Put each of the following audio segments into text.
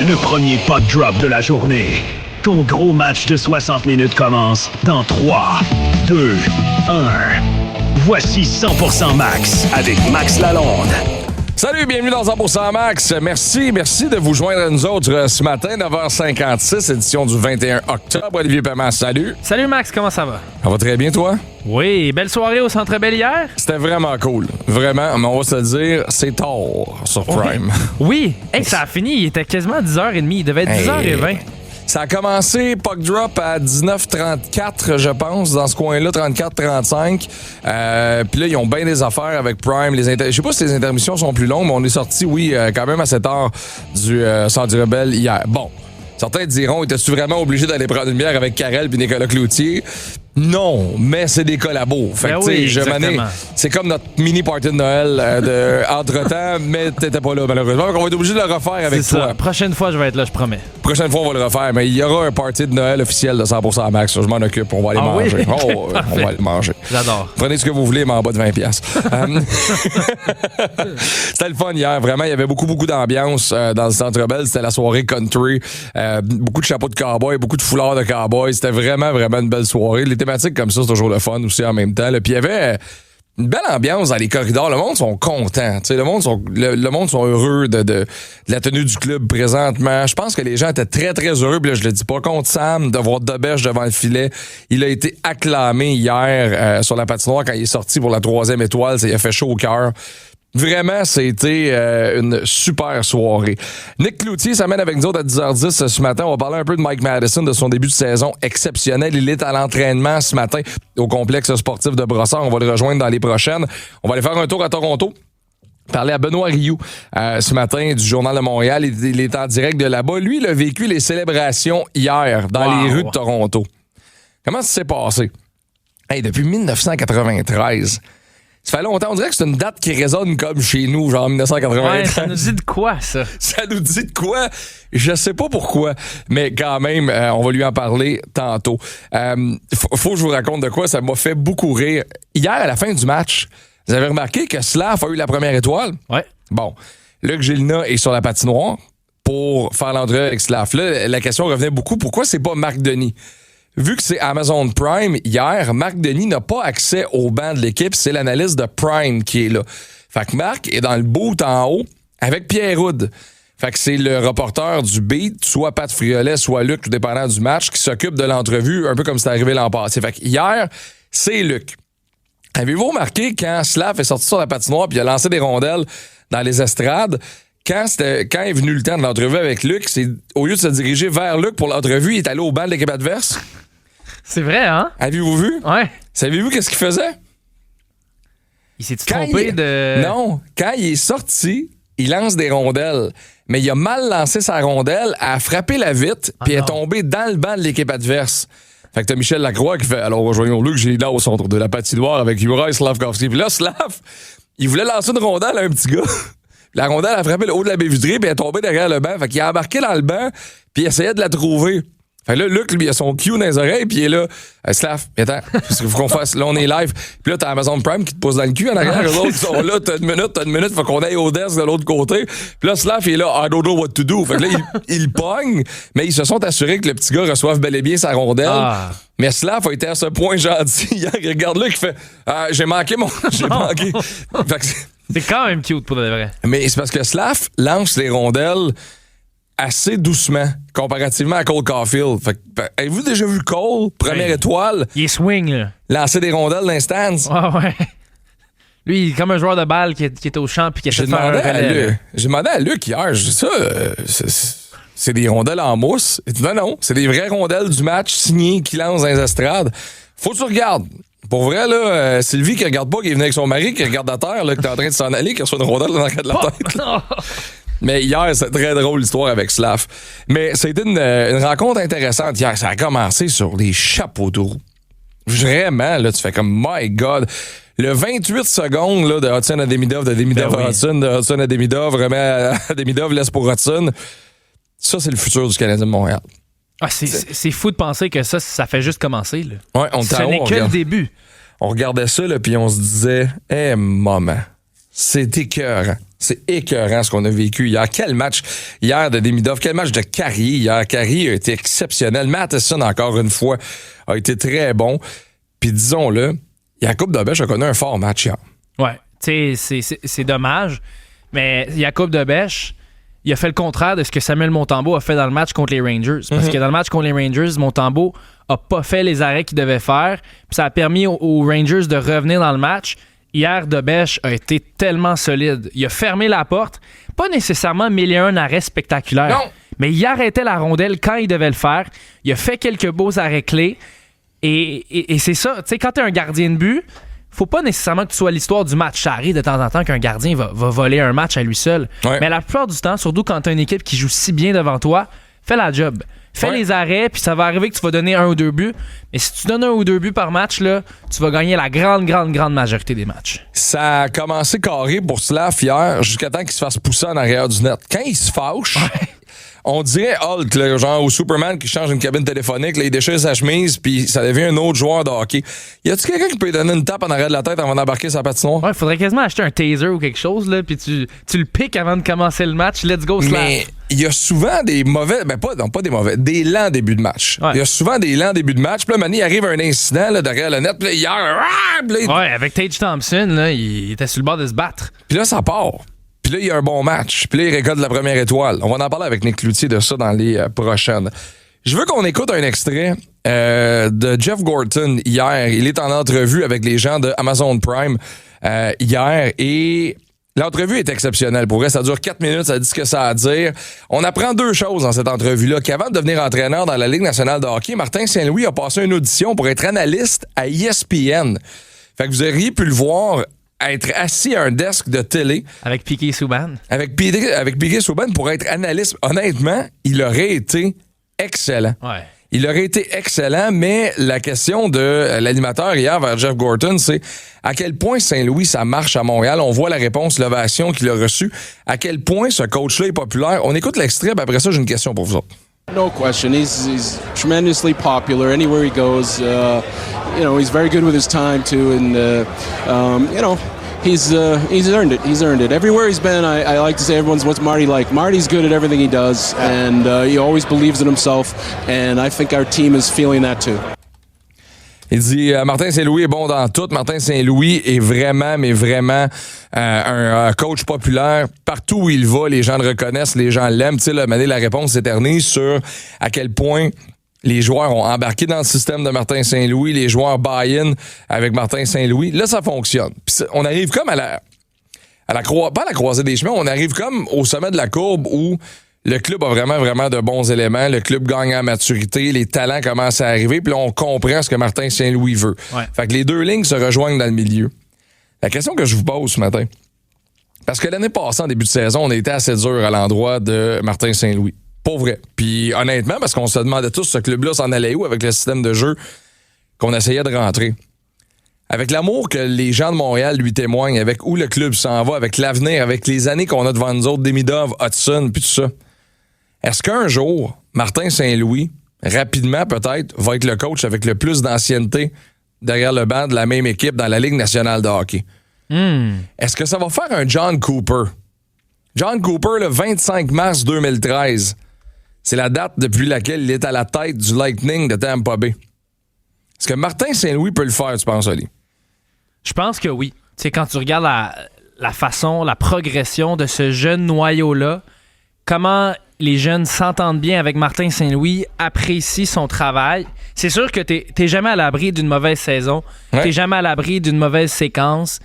Le premier puck drop de la journée. Ton gros match de 60 minutes commence dans 3, 2, 1. Voici 100% Max avec Max Lalonde. Salut, bienvenue dans 100% Max. Merci de vous joindre à nous autres ce matin, 9h56, édition du 21 octobre. Olivier Paiement, salut. Salut Max, comment ça va? Ça va très bien, toi? Oui, belle soirée au Centre Bell hier? C'était vraiment cool. Vraiment, mais on va se le dire, c'est tard sur Prime. Oui, hey, ça a fini, il était quasiment 10h30, il devait être 10h20. Ça a commencé, puck drop à 19h34, je pense, dans ce coin-là, 34-35. Puis là, ils ont bien des affaires avec Prime. Je sais pas si les intermissions sont plus longues, mais on est sorti, oui, quand même à cette heure du Centre Bell hier. Bon, certains diront, étais-tu vraiment obligé d'aller prendre une bière avec Karel puis Nicolas Cloutier? Non, mais c'est des collabos. Fait que, oui, c'est comme notre mini party de Noël entre-temps, mais t'étais pas là, malheureusement. Donc, on va être obligé de le refaire avec c'est toi. Ça. Prochaine fois, je vais être là, je promets. Prochaine fois, on va le refaire, mais il y aura un party de Noël officiel de 100% Max. Je m'en occupe, on va aller manger. Oui? On va aller manger. J'adore. Prenez ce que vous voulez, mais en bas de 20$. C'était le fun hier, vraiment. Il y avait beaucoup d'ambiance dans le Centre Bell. C'était la soirée country. Beaucoup de chapeaux de cowboy, beaucoup de foulards de cowboy. C'était vraiment une belle soirée. Les thématiques comme ça, c'est toujours le fun aussi en même temps. Puis il y avait une belle ambiance dans les corridors. Le monde sont contents. Le monde sont heureux de la tenue du club présentement. Je pense que les gens étaient très, très heureux. Puis là, je le dis pas contre Sam, de voir Dobèche devant le filet. Il a été acclamé hier sur la patinoire quand il est sorti pour la 3e étoile. Ça lui a fait chaud au cœur. Vraiment, c'était une super soirée. Nick Cloutier s'amène avec nous autres à 10h10 ce matin. On va parler un peu de Mike Madison, de son début de saison exceptionnel. Il est à l'entraînement ce matin au complexe sportif de Brossard. On va le rejoindre dans les prochaines. On va aller faire un tour à Toronto. Parler à Benoît Rioux ce matin du Journal de Montréal. Il est en direct de là-bas. Lui, il a vécu les célébrations hier dans les rues de Toronto. Comment ça s'est passé? Hey, depuis 1993... Ça fait longtemps, on dirait que c'est une date qui résonne comme chez nous, genre 1993. Ouais, ça nous dit de quoi, ça? Ça nous dit de quoi? Je sais pas pourquoi, mais quand même, on va lui en parler tantôt. Faut que je vous raconte de quoi, ça m'a fait beaucoup rire. Hier, à la fin du match, vous avez remarqué que Slav a eu la première étoile? Ouais. Bon, Luc Gélina est sur la patinoire pour faire l'entrée avec Slav. Là, la question revenait beaucoup, pourquoi c'est pas Marc Denis? Vu que c'est Amazon Prime, hier, Marc Denis n'a pas accès au banc de l'équipe. C'est l'analyste de Prime qui est là. Fait que Marc est dans le boot en haut avec Pierre Houd. Fait que c'est le reporter du beat, soit Pat Friolet, soit Luc, tout dépendant du match, qui s'occupe de l'entrevue, un peu comme c'était arrivé l'an passé. Fait que hier, c'est Luc. Avez-vous remarqué quand Slav est sorti sur la patinoire puis il a lancé des rondelles dans les estrades? Quand est venu le temps de l'entrevue avec Luc, au lieu de se diriger vers Luc pour l'entrevue, il est allé au banc de l'équipe adverse. C'est vrai, hein? Avez-vous vu? Ouais. Savez-vous qu'est-ce qu'il faisait? Il s'est trompé de... Non, quand il est sorti, il lance des rondelles. Mais il a mal lancé sa rondelle, a frappé la vitre, puis est tombé dans le banc de l'équipe adverse. Fait que t'as Michel Lacroix qui fait « Alors rejoignons Luc Gélina au centre de la patinoire avec Juraj Slavkovski. » Puis là, Slav, il voulait lancer une rondelle à un petit gars. La rondelle a frappé le haut de la baie vitrée, puis elle est tombée derrière le banc. Fait qu'il a embarqué dans le banc, puis il essayait de la trouver. Fait que là, Luc, lui, il a son cue dans les oreilles, puis il est là. Slav, attends, parce qu'il faut qu'on fasse. Là, on est live. Puis là, t'as Amazon Prime qui te pose dans le cul en arrière. Les autres sont là, t'as une minute, faut qu'on aille au desk de l'autre côté. Puis là, Slav, il est là, I don't know what to do. Fait que là, il pogne, mais ils se sont assurés que le petit gars reçoive bel et bien sa rondelle. Ah. Mais Slav a été à ce point gentil. Il regarde là, qui fait, j'ai manqué. Fait que c'est quand même cute pour de vrai. Mais c'est parce que Slav lance les rondelles assez doucement, comparativement à Cole Caulfield. Fait que, avez-vous déjà vu Cole, première étoile? Il est swing, là. Lancer des rondelles dans les stands? Ouais. Lui, il est comme un joueur de balle qui est au champ puis qui essaie de faire un relais. J'ai demandé à Luc hier, je dis ça, c'est des rondelles en mousse. Il dit non, c'est des vraies rondelles du match signées qui lancent dans les estrades. Faut que tu regardes. Pour vrai, là, Sylvie qui regarde pas, qui est venue avec son mari, qui regarde à terre, là, qui est en train de s'en aller, qui reçoit une rondelle dans le de la tête. Mais hier, c'est très drôle l'histoire avec Slav. Mais c'était une rencontre intéressante hier. Ça a commencé sur les chapeaux de roue. Vraiment, là, tu fais comme, my God. Le 28 secondes là, de Hudson à Demidov, de Demidov à Hudson, de Hudson à Demidov, vraiment à Demidov, laisse pour Hudson. Ça, c'est le futur du Canadien de Montréal. Ah, c'est fou de penser que ça fait juste commencer. Là. Ouais, ce n'est que le début. On regardait ça, là, puis on se disait, maman, c'est écœurant. C'est écœurant ce qu'on a vécu hier. Quel match hier de Demidov, quel match de Carrier hier. Carrier a été exceptionnel. Matheson, encore une fois, a été très bon. Puis disons-le, Jakub Dobeš a connu un fort match hier. Ouais, tu sais, c'est dommage, mais Jakub Dobeš, il a fait le contraire de ce que Samuel Montembeault a fait dans le match contre les Rangers. Parce que dans le match contre les Rangers, Montembeault a pas fait les arrêts qu'il devait faire. Puis ça a permis aux Rangers de revenir dans le match. Hier, Dobeš a été tellement solide. Il a fermé la porte. Pas nécessairement 1001 arrêts spectaculaires. Non. Mais il arrêtait la rondelle quand il devait le faire. Il a fait quelques beaux arrêts clés. Et c'est ça. Tu sais, quand t'es un gardien de but, faut pas nécessairement que tu sois l'histoire du match. Ça arrive de temps en temps qu'un gardien va voler un match à lui seul. Ouais. Mais la plupart du temps, surtout quand t'as une équipe qui joue si bien devant toi, fais la job. Fais les arrêts, puis ça va arriver que tu vas donner 1 ou 2 buts. Mais si tu donnes 1 ou 2 buts par match, là, tu vas gagner la grande majorité des matchs. Ça a commencé carré pour Slav hier, jusqu'à temps qu'il se fasse pousser en arrière du net. Quand il se fâche, on dirait Hulk, là, genre au Superman qui change une cabine téléphonique, là, il déchire sa chemise, puis ça devient un autre joueur de hockey. Y a-tu quelqu'un qui peut lui donner une tape en arrière de la tête avant d'embarquer sa patinoire? Ouais, faudrait quasiment acheter un taser ou quelque chose, là, puis tu le piques avant de commencer le match. Let's go, Slav. Mais il y a souvent des mauvais, pas des mauvais, des lents débuts de match. Il y a souvent des lents débuts de match. Puis là, Manny, il arrive un incident là, derrière le net. Puis là, hier, ouais, avec Tage Thompson, là, il était sur le bord de se battre. Puis là, ça part. Puis là, il y a un bon match. Puis là, il récolte la première étoile. On va en parler avec Nick Cloutier de ça dans les prochaines. Je veux qu'on écoute un extrait de Jeff Gorton hier. Il est en entrevue avec les gens de Amazon Prime hier. Et l'entrevue est exceptionnelle. Pour vrai, ça dure 4 minutes. Ça dit ce que ça a à dire. On apprend 2 choses dans cette entrevue-là. Qu'avant de devenir entraîneur dans la Ligue nationale de hockey, Martin Saint-Louis a passé une audition pour être analyste à ESPN. Fait que vous auriez pu le voir être assis à un desk de télé. Avec Piquet Souban. Avec Piquet Souban pour être analyste. Honnêtement, il aurait été excellent. Ouais. Il aurait été excellent, mais la question de l'animateur hier vers Jeff Gorton, c'est à quel point Saint-Louis, ça marche à Montréal. On voit la réponse, l'ovation qu'il a reçue. À quel point ce coach-là est populaire. On écoute l'extrait, puis après ça, j'ai une question pour vous autres. No question. He's tremendously popular anywhere he goes. He's very good with his time too, and he's earned it. He's earned it. Everywhere he's been, I like to say, everyone's what's Marty like. Marty's good at everything he does, and he always believes in himself. And I think our team is feeling that too. Il dit Martin Saint-Louis est bon dans tout. Martin Saint-Louis est vraiment, mais vraiment un coach populaire. Partout où il va, les gens le reconnaissent, les gens l'aiment. Tu sais, là, la réponse s'éternise sur à quel point les joueurs ont embarqué dans le système de Martin Saint-Louis, les joueurs buy-in avec Martin Saint-Louis. Là, ça fonctionne. Puis on arrive comme pas à la croisée des chemins, on arrive comme au sommet de la courbe où le club a vraiment de bons éléments. Le club gagne en maturité. Les talents commencent à arriver. Puis là, on comprend ce que Martin Saint-Louis veut. Ouais. Fait que les 2 lignes se rejoignent dans le milieu. La question que je vous pose ce matin, parce que l'année passée, en début de saison, on a été assez dur à l'endroit de Martin Saint-Louis. Pour vrai. Puis honnêtement, parce qu'on se demandait tous ce club-là s'en allait où avec le système de jeu qu'on essayait de rentrer. Avec l'amour que les gens de Montréal lui témoignent, avec où le club s'en va, avec l'avenir, avec les années qu'on a devant nous autres, Demidov, Hudson, puis tout ça. Est-ce qu'un jour, Martin Saint-Louis, rapidement peut-être, va être le coach avec le plus d'ancienneté derrière le banc de la même équipe dans la Ligue nationale de hockey? Est-ce que ça va faire un John Cooper? John Cooper, le 25 mars 2013, c'est la date depuis laquelle il est à la tête du Lightning de Tampa Bay. Est-ce que Martin Saint-Louis peut le faire, tu penses, Ali? Je pense que oui. Tu sais, quand tu regardes la façon, la progression de ce jeune noyau-là, comment les jeunes s'entendent bien avec Martin Saint-Louis, apprécient son travail. C'est sûr que t'es jamais à l'abri d'une mauvaise saison. Ouais. T'es jamais à l'abri d'une mauvaise séquence.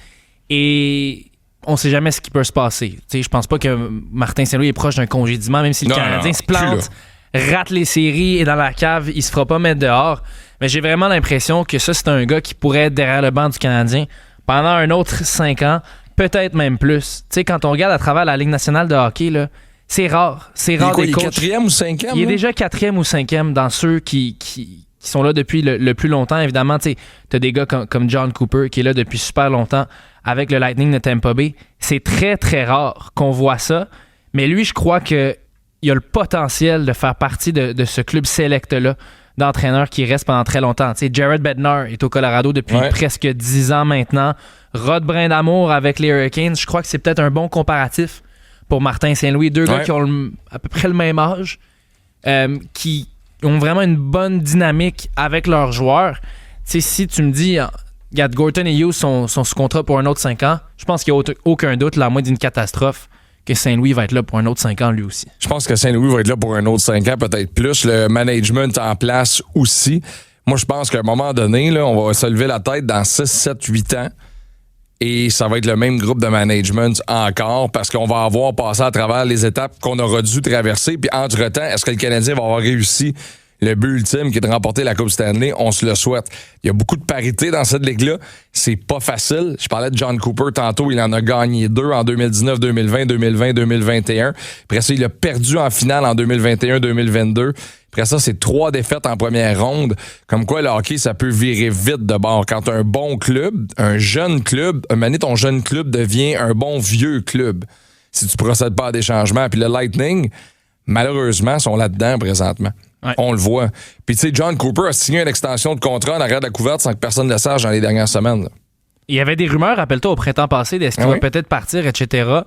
Et on sait jamais ce qui peut se passer. Je pense pas que Martin Saint-Louis est proche d'un congédiement, même si le Canadien se plante, rate les séries et dans la cave, il se fera pas mettre dehors. Mais j'ai vraiment l'impression que ça, c'est un gars qui pourrait être derrière le banc du Canadien pendant un autre 5 ans, peut-être même plus. Tu sais, quand on regarde à travers la Ligue nationale de hockey, là, c'est rare. C'est rare des coachs. Il est 4e ou 5e? Il est déjà 4e ou 5e dans ceux qui sont là depuis le plus longtemps. Évidemment, tu as des gars comme John Cooper qui est là depuis super longtemps avec le Lightning de Tampa Bay. C'est très, très rare qu'on voit ça. Mais lui, je crois qu'il a le potentiel de faire partie de ce club select-là d'entraîneurs qui restent pendant très longtemps. Tu sais, Jared Bednar est au Colorado depuis presque 10 ans maintenant. Rod Brindamour avec les Hurricanes, je crois que c'est peut-être un bon comparatif pour Martin Saint-Louis. Deux gars qui ont à peu près le même âge, qui ont vraiment une bonne dynamique avec leurs joueurs. Tu sais, si tu me dis, regarde, Gorton et Hughes sont sous contrat pour un autre 5 ans, je pense qu'il n'y a aucun doute, là, à moins d'une catastrophe, que Saint-Louis va être là pour un autre 5 ans lui aussi. Je pense que Saint-Louis va être là pour un autre 5 ans, peut-être plus. Le management en place aussi. Moi, je pense qu'à un moment donné, là, on va se lever la tête dans 6, 7, 8 ans et ça va être le même groupe de management encore parce qu'on va avoir passé à travers les étapes qu'on aura dû traverser. Puis entre-temps, est-ce que le Canadien va avoir réussi le but ultime qui est de remporter la Coupe Stanley? On se le souhaite. Il y a beaucoup de parité dans cette ligue-là. C'est pas facile. Je parlais de John Cooper tantôt. Il en a gagné 2 en 2019, 2020, 2020, 2021. Après ça, il a perdu en finale en 2021, 2022. Après ça, c'est 3 défaites en première ronde. Comme quoi, le hockey, ça peut virer vite de bord. Quand un bon club, un jeune club, un moment donné, ton jeune club devient un bon vieux club. Si tu procèdes pas à des changements. Puis le Lightning, malheureusement, sont là-dedans présentement. Ouais. On le voit. Puis tu sais, John Cooper a signé une extension de contrat en arrière de la couverte sans que personne ne le sache dans les dernières semaines. Là. Il y avait des rumeurs, rappelle-toi, au printemps passé, d'est-ce qu'il va peut-être partir, etc.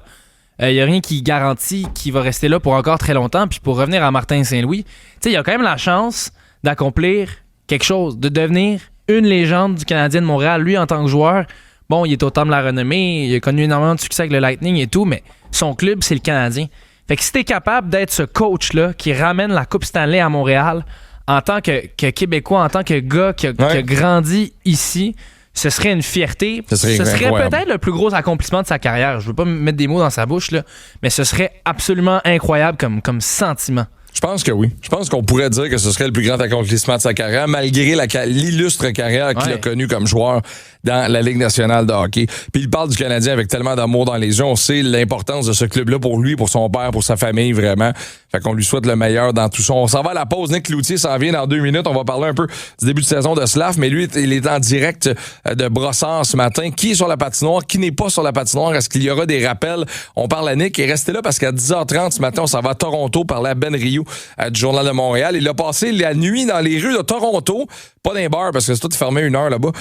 Il n'y a rien qui garantit qu'il va rester là pour encore très longtemps. Puis pour revenir à Martin Saint-Louis, tu sais, il a quand même la chance d'accomplir quelque chose, de devenir une légende du Canadien de Montréal. Lui, en tant que joueur, bon, il est au temple de la renommée, il a connu énormément de succès avec le Lightning et tout, mais son club, c'est le Canadien. Fait que si t'es capable d'être ce coach-là qui ramène la Coupe Stanley à Montréal en tant que Québécois, en tant que gars qui a grandi ici, ce serait une fierté. Ce serait peut-être le plus gros accomplissement de sa carrière. Je veux pas mettre des mots dans sa bouche, là, mais ce serait absolument incroyable comme sentiment. Je pense que oui. Je pense qu'on pourrait dire que ce serait le plus grand accomplissement de sa carrière, malgré l'illustre carrière qu'il a connue comme joueur dans la Ligue nationale de hockey. Puis il parle du Canadien avec tellement d'amour dans les yeux. On sait l'importance de ce club-là pour lui, pour son père, pour sa famille, vraiment. Fait qu'on lui souhaite le meilleur dans tout ça. On s'en va à la pause. Nick Cloutier s'en vient dans 2 minutes. On va parler un peu du début de saison de Slav, mais lui, il est en direct de Brossard ce matin. Qui est sur la patinoire? Qui n'est pas sur la patinoire? Est-ce qu'il y aura des rappels? On parle à Nick. Et restez là parce qu'à 10h30 ce matin, on s'en va à Toronto parler à Ben Rioux du Journal de Montréal. Il a passé la nuit dans les rues de Toronto, pas dans les bars parce que c'est tout fermé 1 heure là-bas,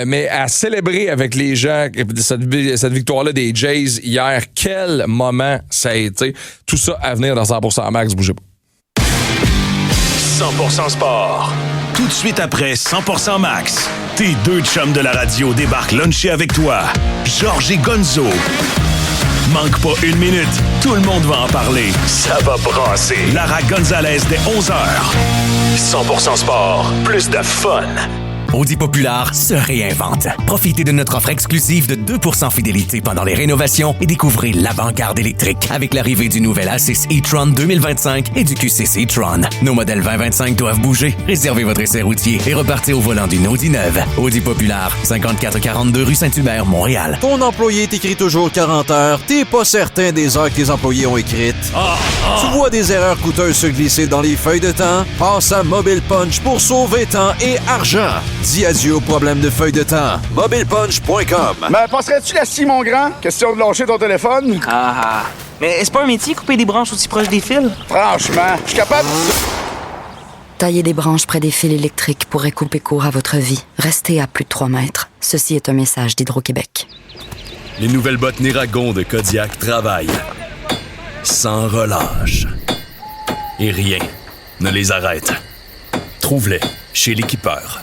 mais à célébrer avec les gens cette victoire-là des Jays hier. Quel moment ça a été. Tout ça à venir dans 100% Max. Bougez pas. 100% Sport. Tout de suite après 100% Max, tes 2 chums de la radio débarquent luncher avec toi. Georges et Gonzo. Manque pas 1 minute, tout le monde va en parler. Ça va brasser. Lara Gonzalez dès 11h. 100% Sport, plus de fun. Audi Populaire se réinvente. Profitez de notre offre exclusive de 2% fidélité pendant les rénovations et découvrez l'avant-garde électrique avec l'arrivée du nouvel A6 e-tron 2025 et du QCC e-tron. Nos modèles 2025 doivent bouger. Réservez votre essai routier et repartez au volant d'une Audi neuve. Audi Populaire, 5442 rue Saint-Hubert, Montréal. Ton employé t'écrit toujours 40 heures. T'es pas certain des heures que tes employés ont écrites. Tu vois des erreurs coûteuses se glisser dans les feuilles de temps? Passe à Mobile Punch pour sauver temps et argent. Dis adieu aux problèmes de feuilles de temps. MobilePunch.com. Mais passerais-tu la scie, mon grand? Question de lâcher ton téléphone? Mais c'est pas un métier, couper des branches aussi proches des fils? Franchement, je suis capable... Tailler des branches près des fils électriques pourrait couper court à votre vie. Restez à plus de 3 mètres. Ceci est un message d'Hydro-Québec. Les nouvelles bottes Néragon de Kodiak travaillent. Sans relâche. Et rien ne les arrête. Trouve-les chez l'équipeur.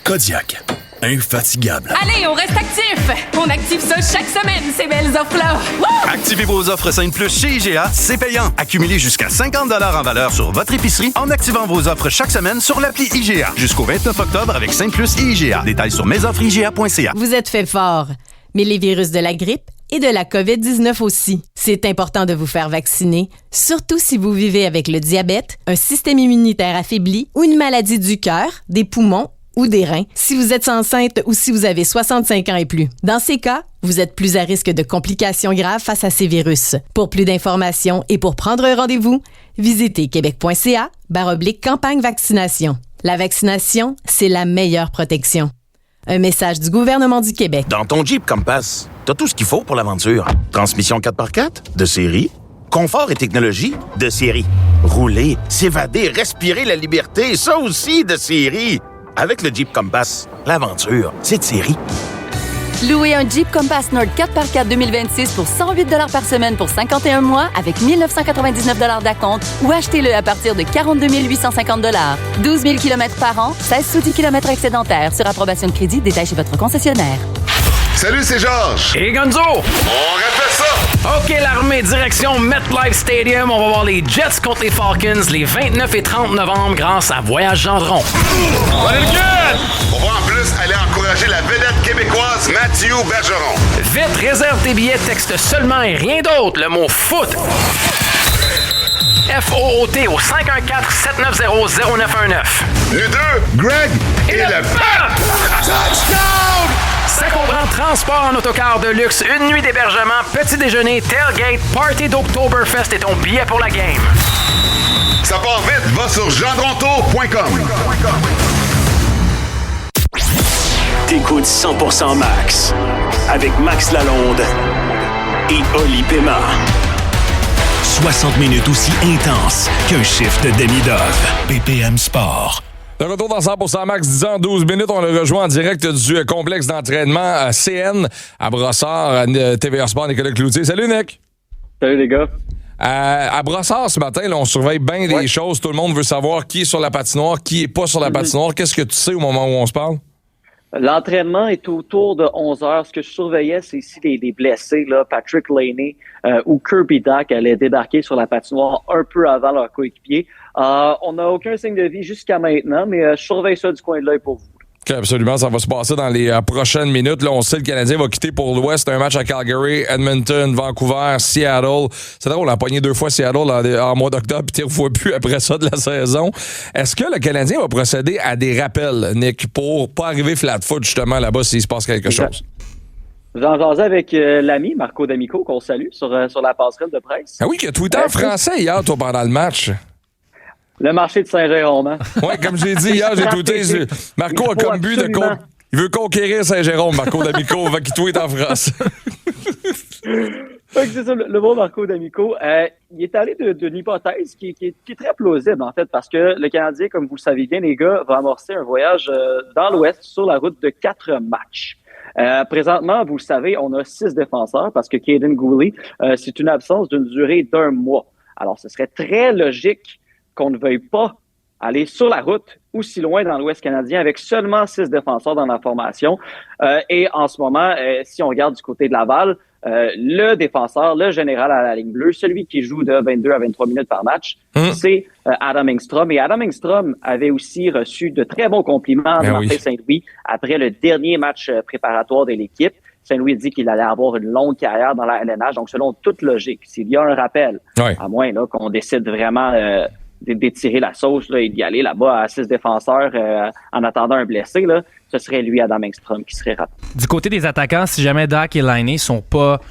Kodiak. Infatigable. Allez, on reste actifs! On active ça chaque semaine, ces belles offres-là! Woo! Activez vos offres Scène Plus chez IGA, c'est payant. Accumulez jusqu'à 50 $ en valeur sur votre épicerie en activant vos offres chaque semaine sur l'appli IGA. Jusqu'au 29 octobre avec Scène Plus et IGA. Détails sur mesoffresiga.ca. Vous êtes fait fort, mais les virus de la grippe et de la COVID-19 aussi. C'est important de vous faire vacciner, surtout si vous vivez avec le diabète, un système immunitaire affaibli ou une maladie du cœur, des poumons ou des reins, si vous êtes enceinte ou si vous avez 65 ans et plus. Dans ces cas, vous êtes plus à risque de complications graves face à ces virus. Pour plus d'informations et pour prendre un rendez-vous, visitez québec.ca/campagne vaccination. La vaccination, c'est la meilleure protection. Un message du gouvernement du Québec. Dans ton Jeep Compass, t'as tout ce qu'il faut pour l'aventure. Transmission 4x4, de série. Confort et technologie, de série. Rouler, s'évader, respirer la liberté, ça aussi de série. Avec le Jeep Compass, l'aventure, c'est de série. Louez un Jeep Compass Nord 4x4 2026 pour 108 $ par semaine pour 51 mois avec 1 999 $ d'acompte ou achetez-le à partir de 42 850 $. 12 000 km par an, 16 sous 10 km excédentaires. Sur approbation de crédit, détail chez votre concessionnaire. Salut, c'est Georges. Et Gonzo. On répète ça. OK, l'armée, direction MetLife Stadium. On va voir les Jets contre les Falcons les 29 et 30 novembre grâce à Voyage Gendron. On va en plus aller encourager la vedette québécoise Mathieu Bergeron. Vite, réserve tes billets, texte seulement et rien d'autre, le mot foot. F-O-O-T au 514-790-0919. Nous deux, Greg et le Pape! Touchdown! Ça comprend transport en autocar de luxe, une nuit d'hébergement, petit déjeuner, tailgate, party d'Oktoberfest et ton billet pour la game. Ça part vite, va sur gendronto.com. T'écoutes 100% Max avec Max Lalonde et Oli Pema. 60 minutes aussi intenses qu'un shift de demi-dove. BPM Sport. De retour dans 100% Max, 10 ans, 12 minutes. On le rejoint en direct du complexe d'entraînement CN à Brossard, TVA Sport, Nicolas Cloutier. Salut, Nick. Salut, les gars. À Brossard, ce matin, là, on surveille bien les choses. Tout le monde veut savoir qui est sur la patinoire, qui est pas sur la patinoire. Qu'est-ce que tu sais au moment où on se parle? L'entraînement est autour de 11 heures. Ce que je surveillais, c'est ici les blessés, là, Patrick Laney ou Kirby Dach allaient débarquer sur la patinoire un peu avant leur coéquipier. On n'a aucun signe de vie jusqu'à maintenant, mais je surveille ça du coin de l'œil pour vous. Okay, absolument, ça va se passer dans les prochaines minutes. Là, on sait que le Canadien va quitter pour l'Ouest. Un match à Calgary, Edmonton, Vancouver, Seattle. C'est drôle, on a pogné 2 fois Seattle en mois d'octobre, puis tu ne revois plus après ça de la saison. Est-ce que le Canadien va procéder à des rappels, Nick, pour pas arriver flat-foot justement là-bas s'il se passe quelque chose? J'en jasais avec l'ami Marco D'Amico, qu'on salue, sur la passerelle de presse. Ah oui, qui a tweeté en français hier, toi, pendant le match. Le marché de Saint-Jérôme, hein? Oui, comme j'ai dit hier, j'ai tweeté. Marco a comme but de il veut conquérir Saint-Jérôme, Marco D'Amico, qui tweet en France. C'est ça, le bon Marco D'Amico. Il est allé d'une hypothèse qui est très plausible, en fait, parce que le Canadien, comme vous le savez bien, les gars, va amorcer un voyage dans l'Ouest sur la route de 4 matchs. Présentement, vous le savez, on a 6 défenseurs parce que Caden Gooley, c'est une absence d'une durée d'1 mois. Alors, ce serait très logique qu'on ne veuille pas aller sur la route aussi loin dans l'Ouest canadien avec seulement 6 défenseurs dans la formation. Et en ce moment, si on regarde du côté de Laval, le défenseur, le général à la ligne bleue, celui qui joue de 22 à 23 minutes par match, c'est Adam Engstrom. Et Adam Engstrom avait aussi reçu de très bons compliments de Martin Saint-Louis après le dernier match préparatoire de l'équipe. Saint-Louis dit qu'il allait avoir une longue carrière dans la LNH. Donc, selon toute logique, s'il y a un rappel, à moins là, qu'on décide vraiment d'étirer la sauce là, et d'y aller là-bas à 6 défenseurs en attendant un blessé, là, ce serait lui, Adam Engstrom, qui serait rappelé. Du côté des attaquants, si jamais Dach et Laine sont pas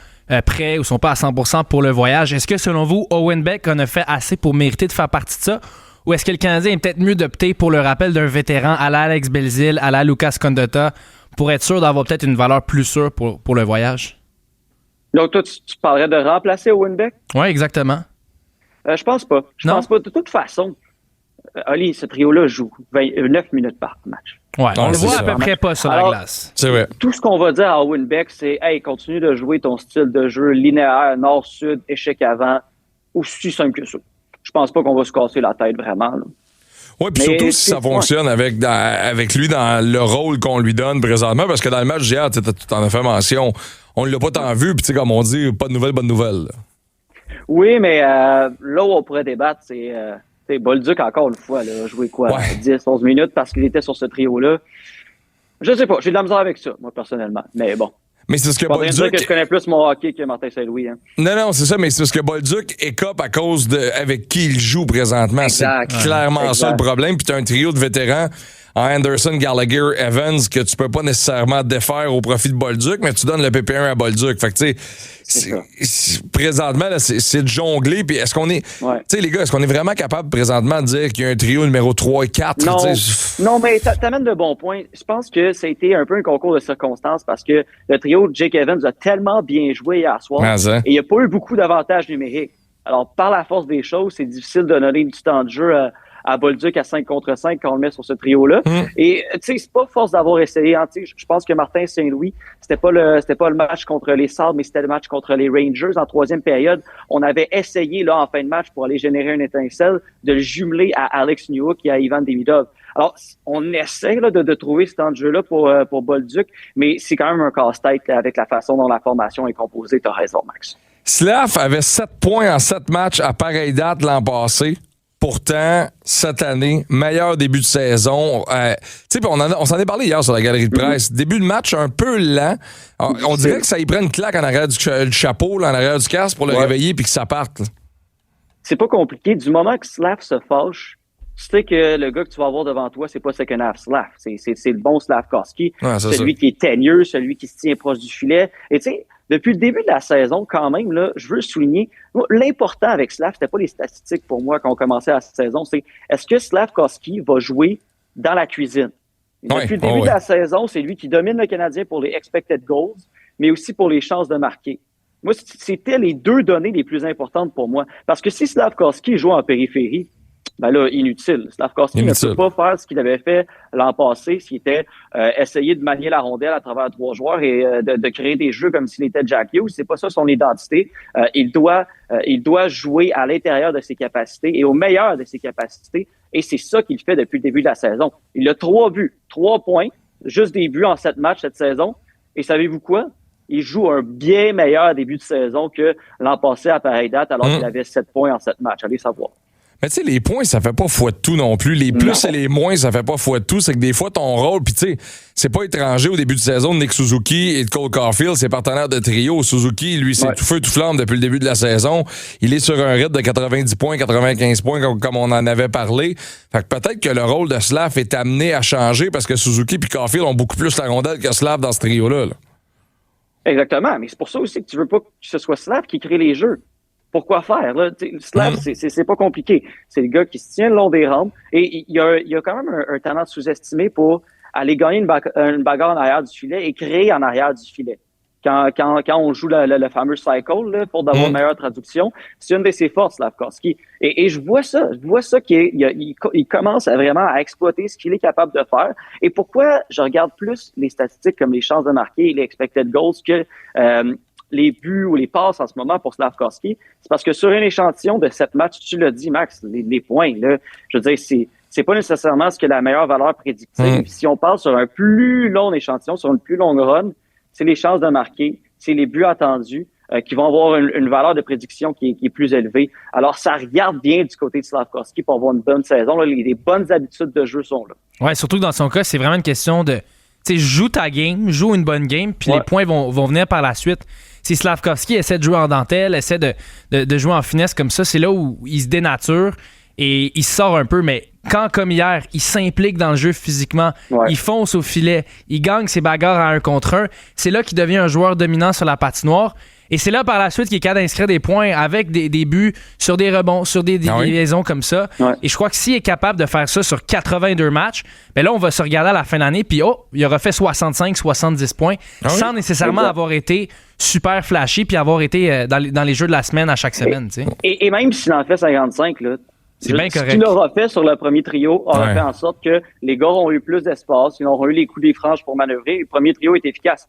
prêts ou sont pas à 100% pour le voyage, est-ce que selon vous, Owen Beck en a fait assez pour mériter de faire partie de ça? Ou est-ce que le Canadien est peut-être mieux d'opter pour le rappel d'un vétéran à la Alex Belzile, à la Lucas Condotta, pour être sûr d'avoir peut-être une valeur plus sûre pour le voyage? Donc toi, tu parlerais de remplacer Owen Beck? Oui, exactement. Je pense pas. Je pense pas. De toute façon, Oli, ce trio-là joue 9 minutes par match. Ouais, on le voit à peu près pas sur la glace. C'est vrai. Tout ce qu'on va dire à Owen Beck, c'est « Hey, continue de jouer ton style de jeu linéaire, nord-sud, échec avant, aussi simple que ça. » Je pense pas qu'on va se casser la tête vraiment. Oui, puis surtout si ça fonctionne avec lui dans le rôle qu'on lui donne présentement, parce que dans le match d'hier, tu en as fait mention, on l'a pas tant vu, puis comme on dit, pas de nouvelles, bonne nouvelle. Oui, mais là où on pourrait débattre, c'est Bolduc, encore une fois, là, joué quoi, 10-11 minutes parce qu'il était sur ce trio-là. Je sais pas, j'ai de la misère avec ça, moi, personnellement. Mais bon. Mais c'est ce que Bolduc... dire que je connais plus mon hockey que Martin Saint-Louis. Hein. Non, c'est ça, mais c'est ce que Bolduc écope à cause de avec qui il joue présentement. Exact. C'est clairement ça le problème. Puis tu as un trio de vétérans en Anderson, Gallagher, Evans que tu peux pas nécessairement défaire au profit de Bolduc, mais tu donnes le PP1 à Bolduc. Fait que tu sais, présentement, là, c'est de jongler. Puis est-ce qu'on est... Tu sais, les gars, est-ce qu'on est vraiment capable présentement de dire qu'il y a un trio numéro 3 et 4? Non, mais t'amènes de bons points. Je pense que ça a été un peu un concours de circonstances parce que le trio de Jake Evans a tellement bien joué hier soir et il n'y a pas eu beaucoup d'avantages numériques. Alors, par la force des choses, c'est difficile de donner du temps de jeu à Bolduc à 5 contre 5 quand on le met sur ce trio-là. Et, tu sais, c'est pas force d'avoir essayé. Hein, je pense que Martin Saint-Louis, c'était pas le match contre les Sabres, mais c'était le match contre les Rangers en troisième période. On avait essayé, là, en fin de match, pour aller générer une étincelle, de le jumeler à Alex Newhook et à Ivan Demidov. Alors, on essaie là, de trouver ce temps de jeu-là pour Bolduc, mais c'est quand même un casse-tête là, avec la façon dont la formation est composée. T'as raison, Max. Slav avait 7 points en 7 matchs à pareille date l'an passé. Pourtant, cette année, meilleur début de saison. Tu sais, on s'en est parlé hier sur la galerie de presse. Début de match un peu lent. On dirait que ça y prend une claque en arrière du chapeau, là, en arrière du casque pour le réveiller puis que ça parte. Là. C'est pas compliqué. Du moment que Slav se fâche, tu sais que le gars que tu vas avoir devant toi, c'est pas second half Slav. C'est le bon Slavkovski. Ouais, celui qui est teigneux, celui qui se tient proche du filet. Et tu sais, depuis le début de la saison, quand même, là, je veux souligner, l'important avec Slav, c'était pas les statistiques pour moi quand on commençait la saison, c'est est-ce que Slavkovski va jouer dans la cuisine? Depuis le début de la saison, c'est lui qui domine le Canadien pour les expected goals, mais aussi pour les chances de marquer. Moi, c'était les deux données les plus importantes pour moi. Parce que si Slavkovski joue en périphérie, ben là, inutile. Slavkovski ne peut pas faire ce qu'il avait fait l'an passé, qui était essayer de manier la rondelle à travers 3 joueurs et de créer des jeux comme s'il était Jack Hughes. C'est pas ça son identité. Il doit jouer à l'intérieur de ses capacités et au meilleur de ses capacités. Et c'est ça qu'il fait depuis le début de la saison. Il a 3 buts, 3 points, juste des buts en 7 matchs cette saison. Et savez-vous quoi? Il joue un bien meilleur début de saison que l'an passé à pareille date, alors qu'il avait 7 points en 7 matchs. Allez savoir. Mais tu sais, les points, ça fait pas foi de tout non plus. Les plus et les moins, ça fait pas foi de tout. C'est que des fois, ton rôle, puis tu sais, c'est pas étranger au début de saison de Nick Suzuki et de Cole Caulfield, ses partenaires de trio. Suzuki, lui, c'est tout feu, tout flamme depuis le début de la saison. Il est sur un rythme de 90 points, 95 points, comme on en avait parlé. Fait que peut-être que le rôle de Slav est amené à changer parce que Suzuki et Caulfield ont beaucoup plus la rondelle que Slav dans ce trio-là. Là. Exactement, mais c'est pour ça aussi que tu veux pas que ce soit Slav qui crée les jeux. Pourquoi faire? Là? Slav, c'est pas compliqué. C'est le gars qui se tient le long des rampes et il y a quand même un talent sous-estimé pour aller gagner une bagarre en arrière du filet et créer en arrière du filet. Quand on joue le fameux cycle, là, pour d'avoir une meilleure traduction, c'est une de ses forces, Slavkovski. Et je vois ça qu'il commence vraiment à exploiter ce qu'il est capable de faire. Et pourquoi je regarde plus les statistiques comme les chances de marquer et les expected goals que les buts ou les passes en ce moment pour Slavkovski, c'est parce que sur un échantillon de 7 matchs, tu l'as dit, Max, les points, là, je veux dire, c'est pas nécessairement ce que la meilleure valeur prédictive. Si on parle sur un plus long échantillon, sur une plus longue run, c'est les chances de marquer, c'est les buts attendus qui vont avoir une valeur de prédiction qui est plus élevée. Alors, ça regarde bien du côté de Slavkovski pour avoir une bonne saison. Là, les bonnes habitudes de jeu sont là. Ouais, surtout que dans son cas, c'est vraiment une question de... Tu sais, joue ta game, joue une bonne game, puis les points vont venir par la suite. Si Slavkovski essaie de jouer en dentelle, essaie de jouer en finesse comme ça, c'est là où il se dénature et il sort un peu. Mais quand, comme hier, il s'implique dans le jeu physiquement, il fonce au filet, il gagne ses bagarres à 1 contre 1, c'est là qu'il devient un joueur dominant sur la patinoire. Et c'est là, par la suite, qu'il est capable d'inscrire des points avec des buts sur des rebonds, sur des liaisons comme ça. Et je crois que s'il est capable de faire ça sur 82 matchs, ben là, on va se regarder à la fin de l'année, puis il aura fait 65-70 points sans nécessairement avoir été super flashy puis avoir été dans les jeux de la semaine à chaque semaine. Et même s'il en fait 55, là, c'est bien correct. Ce qu'il aura fait sur le premier trio aura fait en sorte que les gars ont eu plus d'espace, ils auront eu les coups des franges pour manœuvrer. Le premier trio est efficace.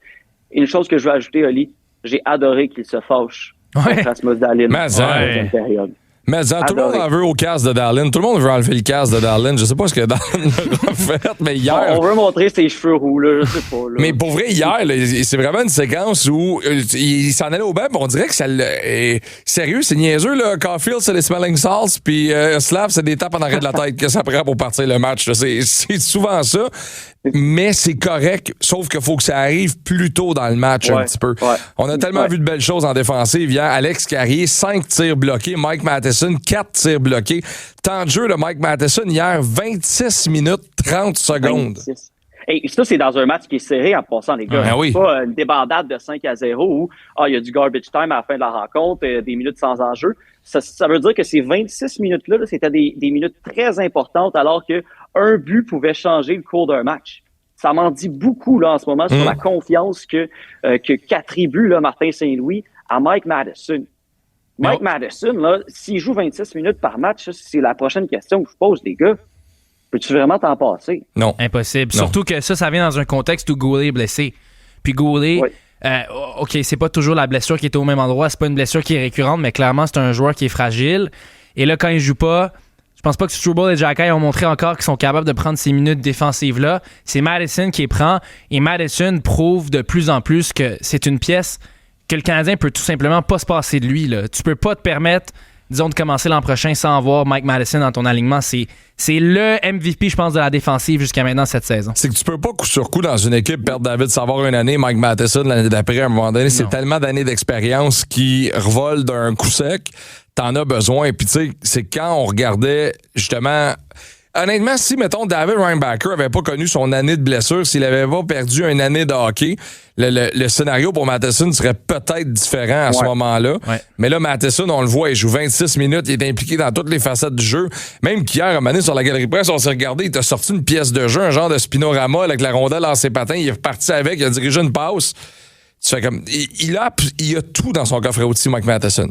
Et une chose que je veux ajouter, Oli, j'ai adoré qu'il se fâche contre Rasmus Dahlin en deuxième période. Mais tout le monde en veut au casque de Dahlin. Tout le monde veut enlever le casque de Dahlin. Je sais pas ce que Dahlin a fait, mais hier... On veut montrer ses cheveux roux, là, je sais pas. Là. Mais pour vrai, hier, là, c'est vraiment une séquence où il s'en allait au banc, on dirait que ça... sérieux, c'est niaiseux, là. Caulfield, c'est les smelling salts, puis Slav, c'est des tapes en arrêt de la tête que ça prend pour partir le match. Là. C'est souvent ça. Mais c'est correct, sauf qu'il faut que ça arrive plus tôt dans le match un petit peu. On a tellement vu de belles choses en défensive. Hier, Alex Carrier, 5 tirs bloqués. Mike Matheson, 4 tirs bloqués. Temps de jeu de Mike Matheson hier, 26 minutes 30 secondes. 26. Et ça, c'est dans un match qui est serré en passant, les gars. C'est pas une débandade de 5-0 où il y a du garbage time à la fin de la rencontre, des minutes sans enjeu. Ça veut dire que ces 26 minutes-là, c'était des minutes très importantes alors que un but pouvait changer le cours d'un match. Ça m'en dit beaucoup là en ce moment sur la confiance qu'attribue là, Martin Saint-Louis à Mike Matheson. Mike Matheson, là, s'il joue 26 minutes par match, ça, c'est la prochaine question que je pose, les gars. Peux-tu vraiment t'en passer? Non. Impossible. Non. Surtout que ça vient dans un contexte où Goulet est blessé. Puis Goulet, OK, c'est pas toujours la blessure qui est au même endroit, c'est pas une blessure qui est récurrente, mais clairement, c'est un joueur qui est fragile. Et là, quand il joue pas, je pense pas que Struble et Xhekaj ont montré encore qu'ils sont capables de prendre ces minutes défensives-là. C'est Matheson qui les prend, et Matheson prouve de plus en plus que c'est une pièce que le Canadien peut tout simplement pas se passer de lui. Là. Tu peux pas te permettre, disons, de commencer l'an prochain sans avoir Mike Matheson dans ton alignement. C'est le MVP, je pense, de la défensive jusqu'à maintenant cette saison. C'est que tu peux pas coup sur coup dans une équipe perdre David Savard une année, Mike Matheson l'année d'après. À un moment donné, c'est tellement d'années d'expérience qui revolent d'un coup sec. T'en as besoin. Puis tu sais, c'est quand on regardait justement... Honnêtement, si, mettons, David Reinbacher avait pas connu son année de blessure, s'il avait pas perdu une année de hockey, le scénario pour Matheson serait peut-être différent à ce moment-là. Ouais. Mais là, Matheson, on le voit, il joue 26 minutes, il est impliqué dans toutes les facettes du jeu. Même qu'hier, à un moment donné, sur la galerie presse, on s'est regardé, il t'a sorti une pièce de jeu, un genre de spinorama avec la rondelle en ses patins, il est reparti avec, il a dirigé une passe. Tu fais comme... Il a tout dans son coffre à outils, Mike Matheson.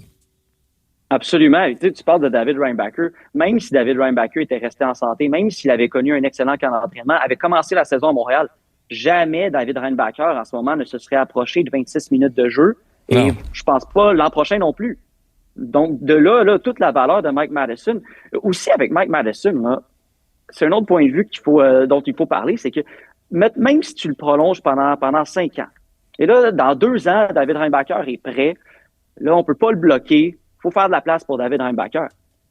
Absolument. Tu parles de David Reinbacher. Même si David Reinbacher était resté en santé, même s'il avait connu un excellent camp d'entraînement, avait commencé la saison à Montréal, jamais David Reinbacher, en ce moment, ne se serait approché de 26 minutes de jeu. Et je pense pas l'an prochain non plus. Donc, de là, toute la valeur de Mike Matheson. Aussi, avec Mike Matheson, là, c'est un autre point de vue dont il faut parler, c'est que même si tu le prolonges pendant 5 ans, et là, dans 2 ans, David Reinbacher est prêt, là, on peut pas le bloquer. Il faut faire de la place pour David Reinbacher.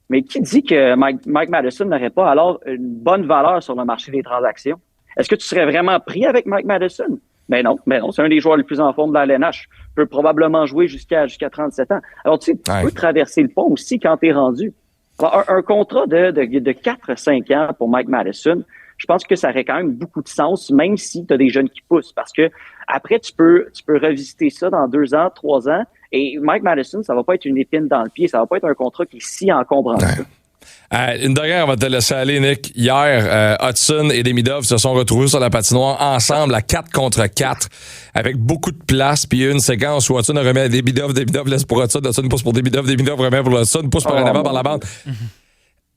Mais qui dit que Mike Matheson n'aurait pas alors une bonne valeur sur le marché des transactions? Est-ce que tu serais vraiment pris avec Mike Matheson? Ben non, c'est un des joueurs les plus en forme de la LNH. Il peut probablement jouer jusqu'à 37 ans. Alors, tu sais, tu peux traverser le pont aussi quand tu es rendu. Alors, un contrat de 4-5 ans pour Mike Matheson, je pense que ça aurait quand même beaucoup de sens, même si tu as des jeunes qui poussent. Parce que après, tu peux revisiter ça dans 2 ans, 3 ans. Et Mike Matheson, ça va pas être une épine dans le pied. Ça va pas être un contrat qui est si encombrant. Une dernière, on va te laisser aller, Nick. Hier, Hudson et Demidov se sont retrouvés sur la patinoire ensemble à 4 contre 4 avec beaucoup de place. Puis il y a une séquence où Hudson remet à Demidov laisse pour Hudson pousse pour Demidov remet pour Hudson, pousse par en avant par la bande.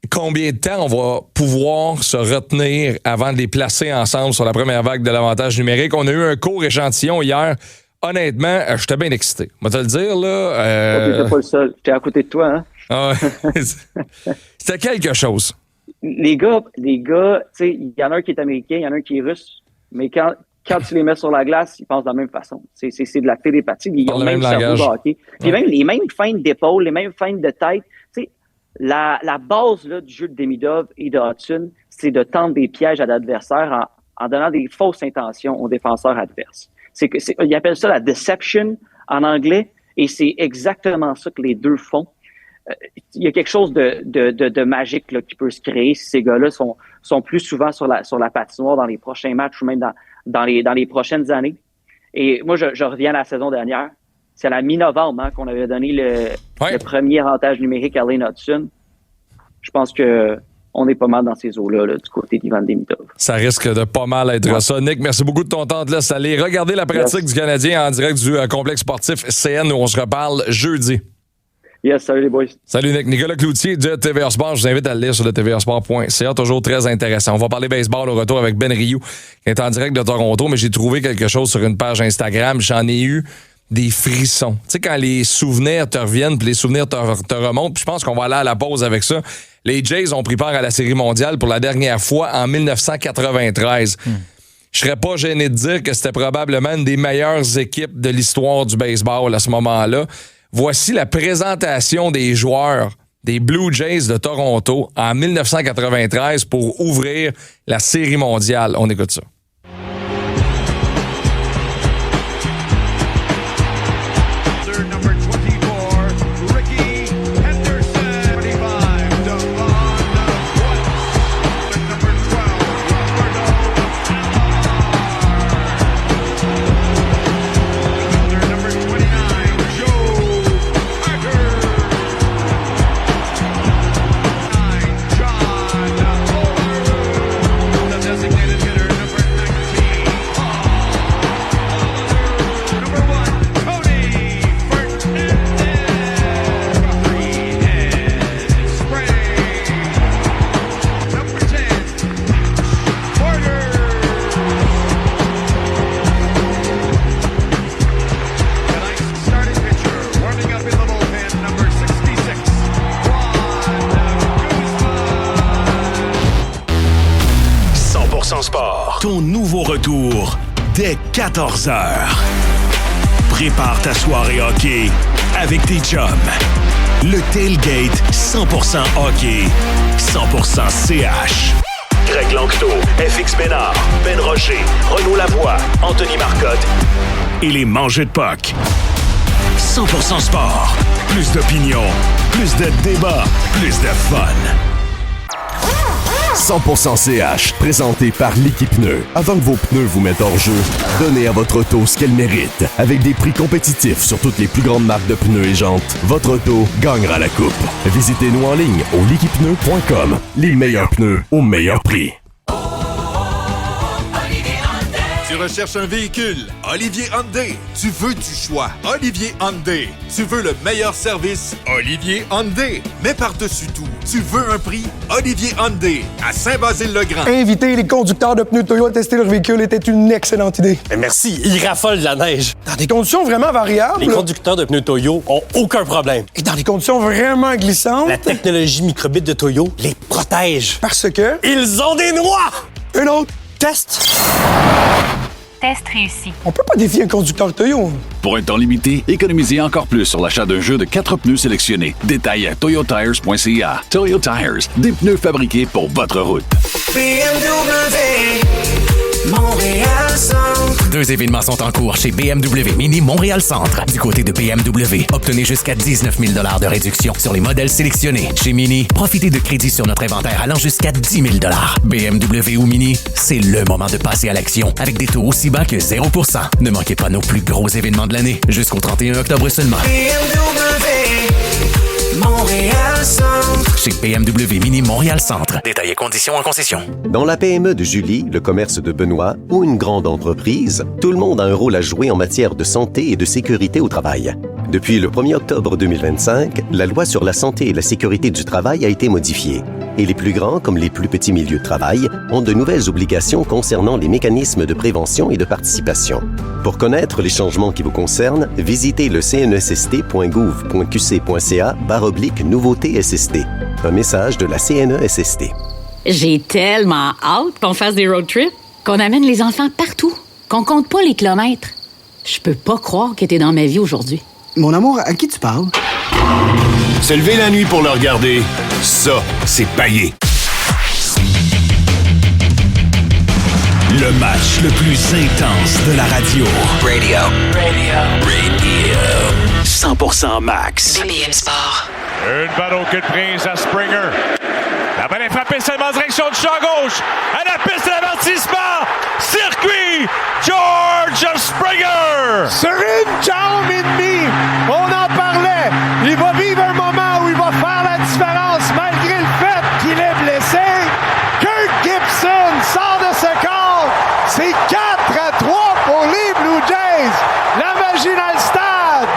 Combien de temps on va pouvoir se retenir avant de les placer ensemble sur la première vague de l'avantage numérique? On a eu un court échantillon hier. Honnêtement, j'étais bien excité. On va te le dire, là. T'es pas le seul. J'étais à côté de toi, hein? Ah ouais. C'était quelque chose. Les gars, tu sais, il y en a un qui est américain, il y en a un qui est russe. Mais quand tu les mets sur la glace, ils pensent de la même façon. C'est de la télépathie. Ils ont le même cerveau de hockey. Puis même les mêmes feintes d'épaule, les mêmes feintes de tête. Tu sais, la base là, du jeu de Demidov et de Hudson, c'est de tendre des pièges à l'adversaire en donnant des fausses intentions aux défenseurs adverses. Ils appellent ça la deception en anglais, et c'est exactement ça que les deux font. Il y a quelque chose de magique là, qui peut se créer si ces gars-là sont plus souvent sur la patinoire dans les prochains matchs ou même dans les prochaines années. Et moi, je reviens à la saison dernière. C'est à la mi-novembre qu'on avait donné le premier avantage numérique à Lane Hudson. Je pense que on est pas mal dans ces eaux-là du côté d'Ivan Demidov. Ça risque de pas mal être ça. Nick, merci beaucoup de ton temps. Te laisse aller regarder la pratique du Canadien en direct du complexe sportif CN où on se reparle jeudi. Yes, salut les boys. Salut Nick. Nicolas Cloutier de TVA Sport. Je vous invite à le lire sur le tvasport.ca. Toujours très intéressant. On va parler baseball au retour avec Ben Rioux qui est en direct de Toronto, mais j'ai trouvé quelque chose sur une page Instagram. J'en ai eu des frissons. Tu sais, quand les souvenirs te reviennent puis les souvenirs te remontent, puis je pense qu'on va aller à la pause avec ça. Les Jays ont pris part à la Série mondiale pour la dernière fois en 1993. Je serais pas gêné de dire que c'était probablement une des meilleures équipes de l'histoire du baseball à ce moment-là. Voici la présentation des joueurs des Blue Jays de Toronto en 1993 pour ouvrir la Série mondiale. On écoute ça. 100% Sport, ton nouveau retour dès 14h. Prépare ta soirée hockey avec tes chums. Le Tailgate 100% hockey, 100% CH. Greg Lanctot, FX Bénard, Ben Rocher, Renaud Lavoie, Anthony Marcotte et les Mangeux de Puck. 100% Sport. Plus d'opinion, plus de débats, plus de fun. 100% CH, présenté par l'équipe Pneus. Avant que vos pneus vous mettent hors jeu, donnez à votre auto ce qu'elle mérite. Avec des prix compétitifs sur toutes les plus grandes marques de pneus et jantes, votre auto gagnera la coupe. Visitez-nous en ligne au liquipneu.com. Les meilleurs pneus au meilleur prix. Tu recherches un véhicule? Olivier Hyundai. Tu veux du choix? Olivier Hyundai. Tu veux le meilleur service? Olivier Hyundai. Mais par-dessus tout, tu veux un prix? Olivier Hyundai. À Saint-Basile-le-Grand. Inviter les conducteurs de pneus Toyo à tester leur véhicule était une excellente idée. Mais merci, ils raffolent de la neige. Dans des conditions vraiment variables. Les conducteurs de pneus Toyo ont aucun problème. Et dans des conditions vraiment glissantes. La technologie microbit de Toyo les protège. Parce que... ils ont des noix! Un autre. Test. Test réussi. On peut pas défier un conducteur Toyo. Pour un temps limité, économisez encore plus sur l'achat d'un jeu de 4 pneus sélectionnés. Détails à toyotires.ca. Toyo Tires, des pneus fabriqués pour votre route. BMW Montréal-Centre. 2 événements sont en cours chez BMW Mini Montréal-Centre. Du côté de BMW, obtenez jusqu'à 19 000 $ de réduction sur les modèles sélectionnés. Chez Mini, profitez de crédits sur notre inventaire allant jusqu'à 10 000 $. BMW ou Mini, c'est le moment de passer à l'action avec des taux aussi bas que 0%. Ne manquez pas nos plus gros événements de l'année jusqu'au 31 octobre seulement. BMW Montréal-Centre. Chez BMW Mini Montréal-Centre. Détails et conditions en concession. Dans la PME de Julie, le commerce de Benoît ou une grande entreprise, tout le monde a un rôle à jouer en matière de santé et de sécurité au travail. Depuis le 1er octobre 2025, la loi sur la santé et la sécurité du travail a été modifiée. Et les plus grands comme les plus petits milieux de travail ont de nouvelles obligations concernant les mécanismes de prévention et de participation. Pour connaître les changements qui vous concernent, visitez le cnest.gouv.qc.ca/nouveautés SST. Un message de la CNESST. J'ai tellement hâte qu'on fasse des road trips, qu'on amène les enfants partout, qu'on compte pas les kilomètres. Je peux pas croire que t'es dans ma vie aujourd'hui. Mon amour, à qui tu parles? Se lever la nuit pour le regarder, ça, c'est payé. Le match le plus intense de la radio. Radio. 100% Max. BM Sport. Une balle au cul de prise à Springer. La balle est frappée seulement en direction du champ gauche. À la piste de l'avertissement. Circuit George Springer. Sur une jambe et demie. On en parlait. Il va vivre un moment où il va faire la différence malgré le fait qu'il est blessé. Kirk Gibson sort de ce corps. C'est 4-3 pour les Blue Jays. La magie dans le stade.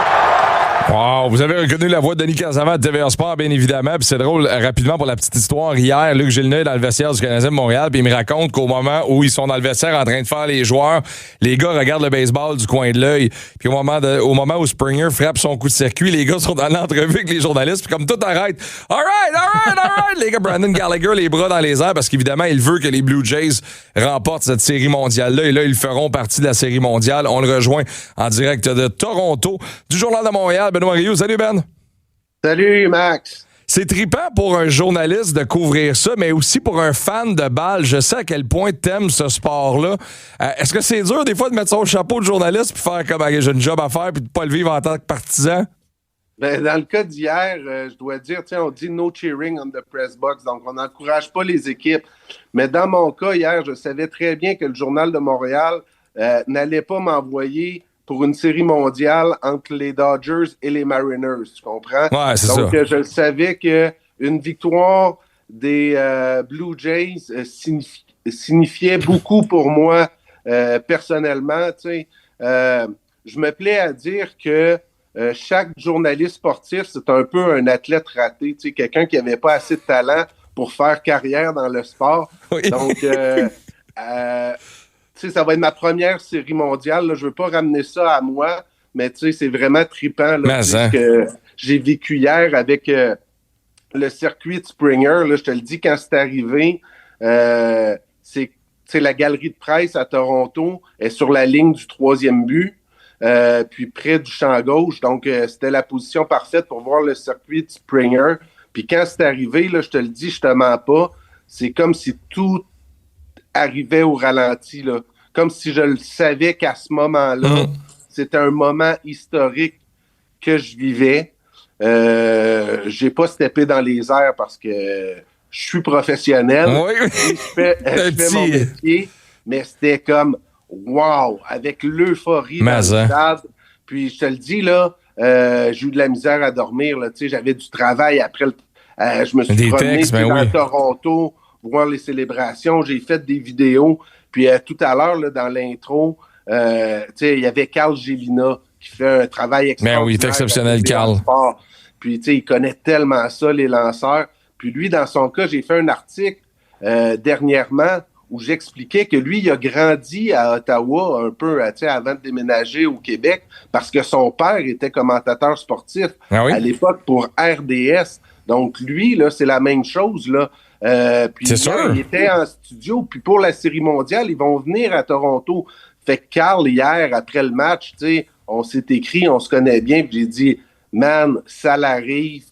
Wow, vous avez reconnu la voix de Denis Casavant de TVA Sport, bien évidemment. Puis c'est drôle, rapidement pour la petite histoire. Hier, Luc Gilleneuil dans le vestiaire du Canadien de Montréal, puis il me raconte qu'au moment où ils sont dans le vestiaire en train de faire les joueurs, les gars regardent le baseball du coin de l'œil. Puis au moment où Springer frappe son coup de circuit, les gars sont dans l'entrevue avec les journalistes, puis comme tout arrête. All right. Les gars, Brandon Gallagher, les bras dans les airs, parce qu'évidemment, il veut que les Blue Jays remportent cette série mondiale-là. Et là, ils feront partie de la série mondiale. On le rejoint en direct de Toronto, du Journal de Montréal. Benoît Rioux. Salut, Ben. Salut, Max. C'est trippant pour un journaliste de couvrir ça, mais aussi pour un fan de balle. Je sais à quel point t'aimes ce sport-là. Est-ce que c'est dur, des fois, de mettre son chapeau de journaliste puis faire comme j'ai une job à faire puis de pas le vivre en tant que partisan? Ben, dans le cas d'hier, je dois dire, on dit no cheering on the press box, donc on n'encourage pas les équipes. Mais dans mon cas, hier, je savais très bien que le Journal de Montréal n'allait pas m'envoyer pour une série mondiale entre les Dodgers et les Mariners, tu comprends? Ouais, c'est donc, ça. Je savais qu'une victoire des Blue Jays signifiait beaucoup pour moi personnellement. Je me plais à dire que chaque journaliste sportif, c'est un peu un athlète raté, quelqu'un qui n'avait pas assez de talent pour faire carrière dans le sport. Oui. Donc, ça va être ma première série mondiale. Là. Je ne veux pas ramener ça à moi, mais c'est vraiment trippant ce que j'ai vécu hier avec le circuit de Springer. Là, je te le dis, quand c'est arrivé, c'est la galerie de presse à Toronto est sur la ligne du 3e but, puis près du champ gauche. Donc, c'était la position parfaite pour voir le circuit de Springer. Puis quand c'est arrivé, là, je te le dis, je te mens pas, c'est comme si tout arrivait au ralenti, là. Comme si je le savais qu'à ce moment-là, c'était un moment historique que je vivais. J'ai pas steppé dans les airs parce que je suis professionnel. Oui. Je fais mon métier, mais c'était comme wow, avec l'euphorie dans le stade. Puis je te le dis, là, j'ai eu de la misère à dormir. Là, j'avais du travail après. Je me suis promené dans Toronto, voir les célébrations. J'ai fait des vidéos. Puis tout à l'heure, là, dans l'intro, il y avait Carl Gélina qui fait un travail extraordinaire. Mais oui, c'est exceptionnel, Carl. Puis il connaît tellement ça, les lanceurs. Puis lui, dans son cas, j'ai fait un article dernièrement où j'expliquais que lui, il a grandi à Ottawa un peu avant de déménager au Québec parce que son père était commentateur sportif à l'époque pour RDS. Donc lui, là, c'est la même chose, là. Puis il était en studio, puis pour la Série mondiale, ils vont venir à Toronto. Fait que Carl, hier, après le match, on s'est écrit, on se connaît bien, puis j'ai dit, man, ça l'arrive,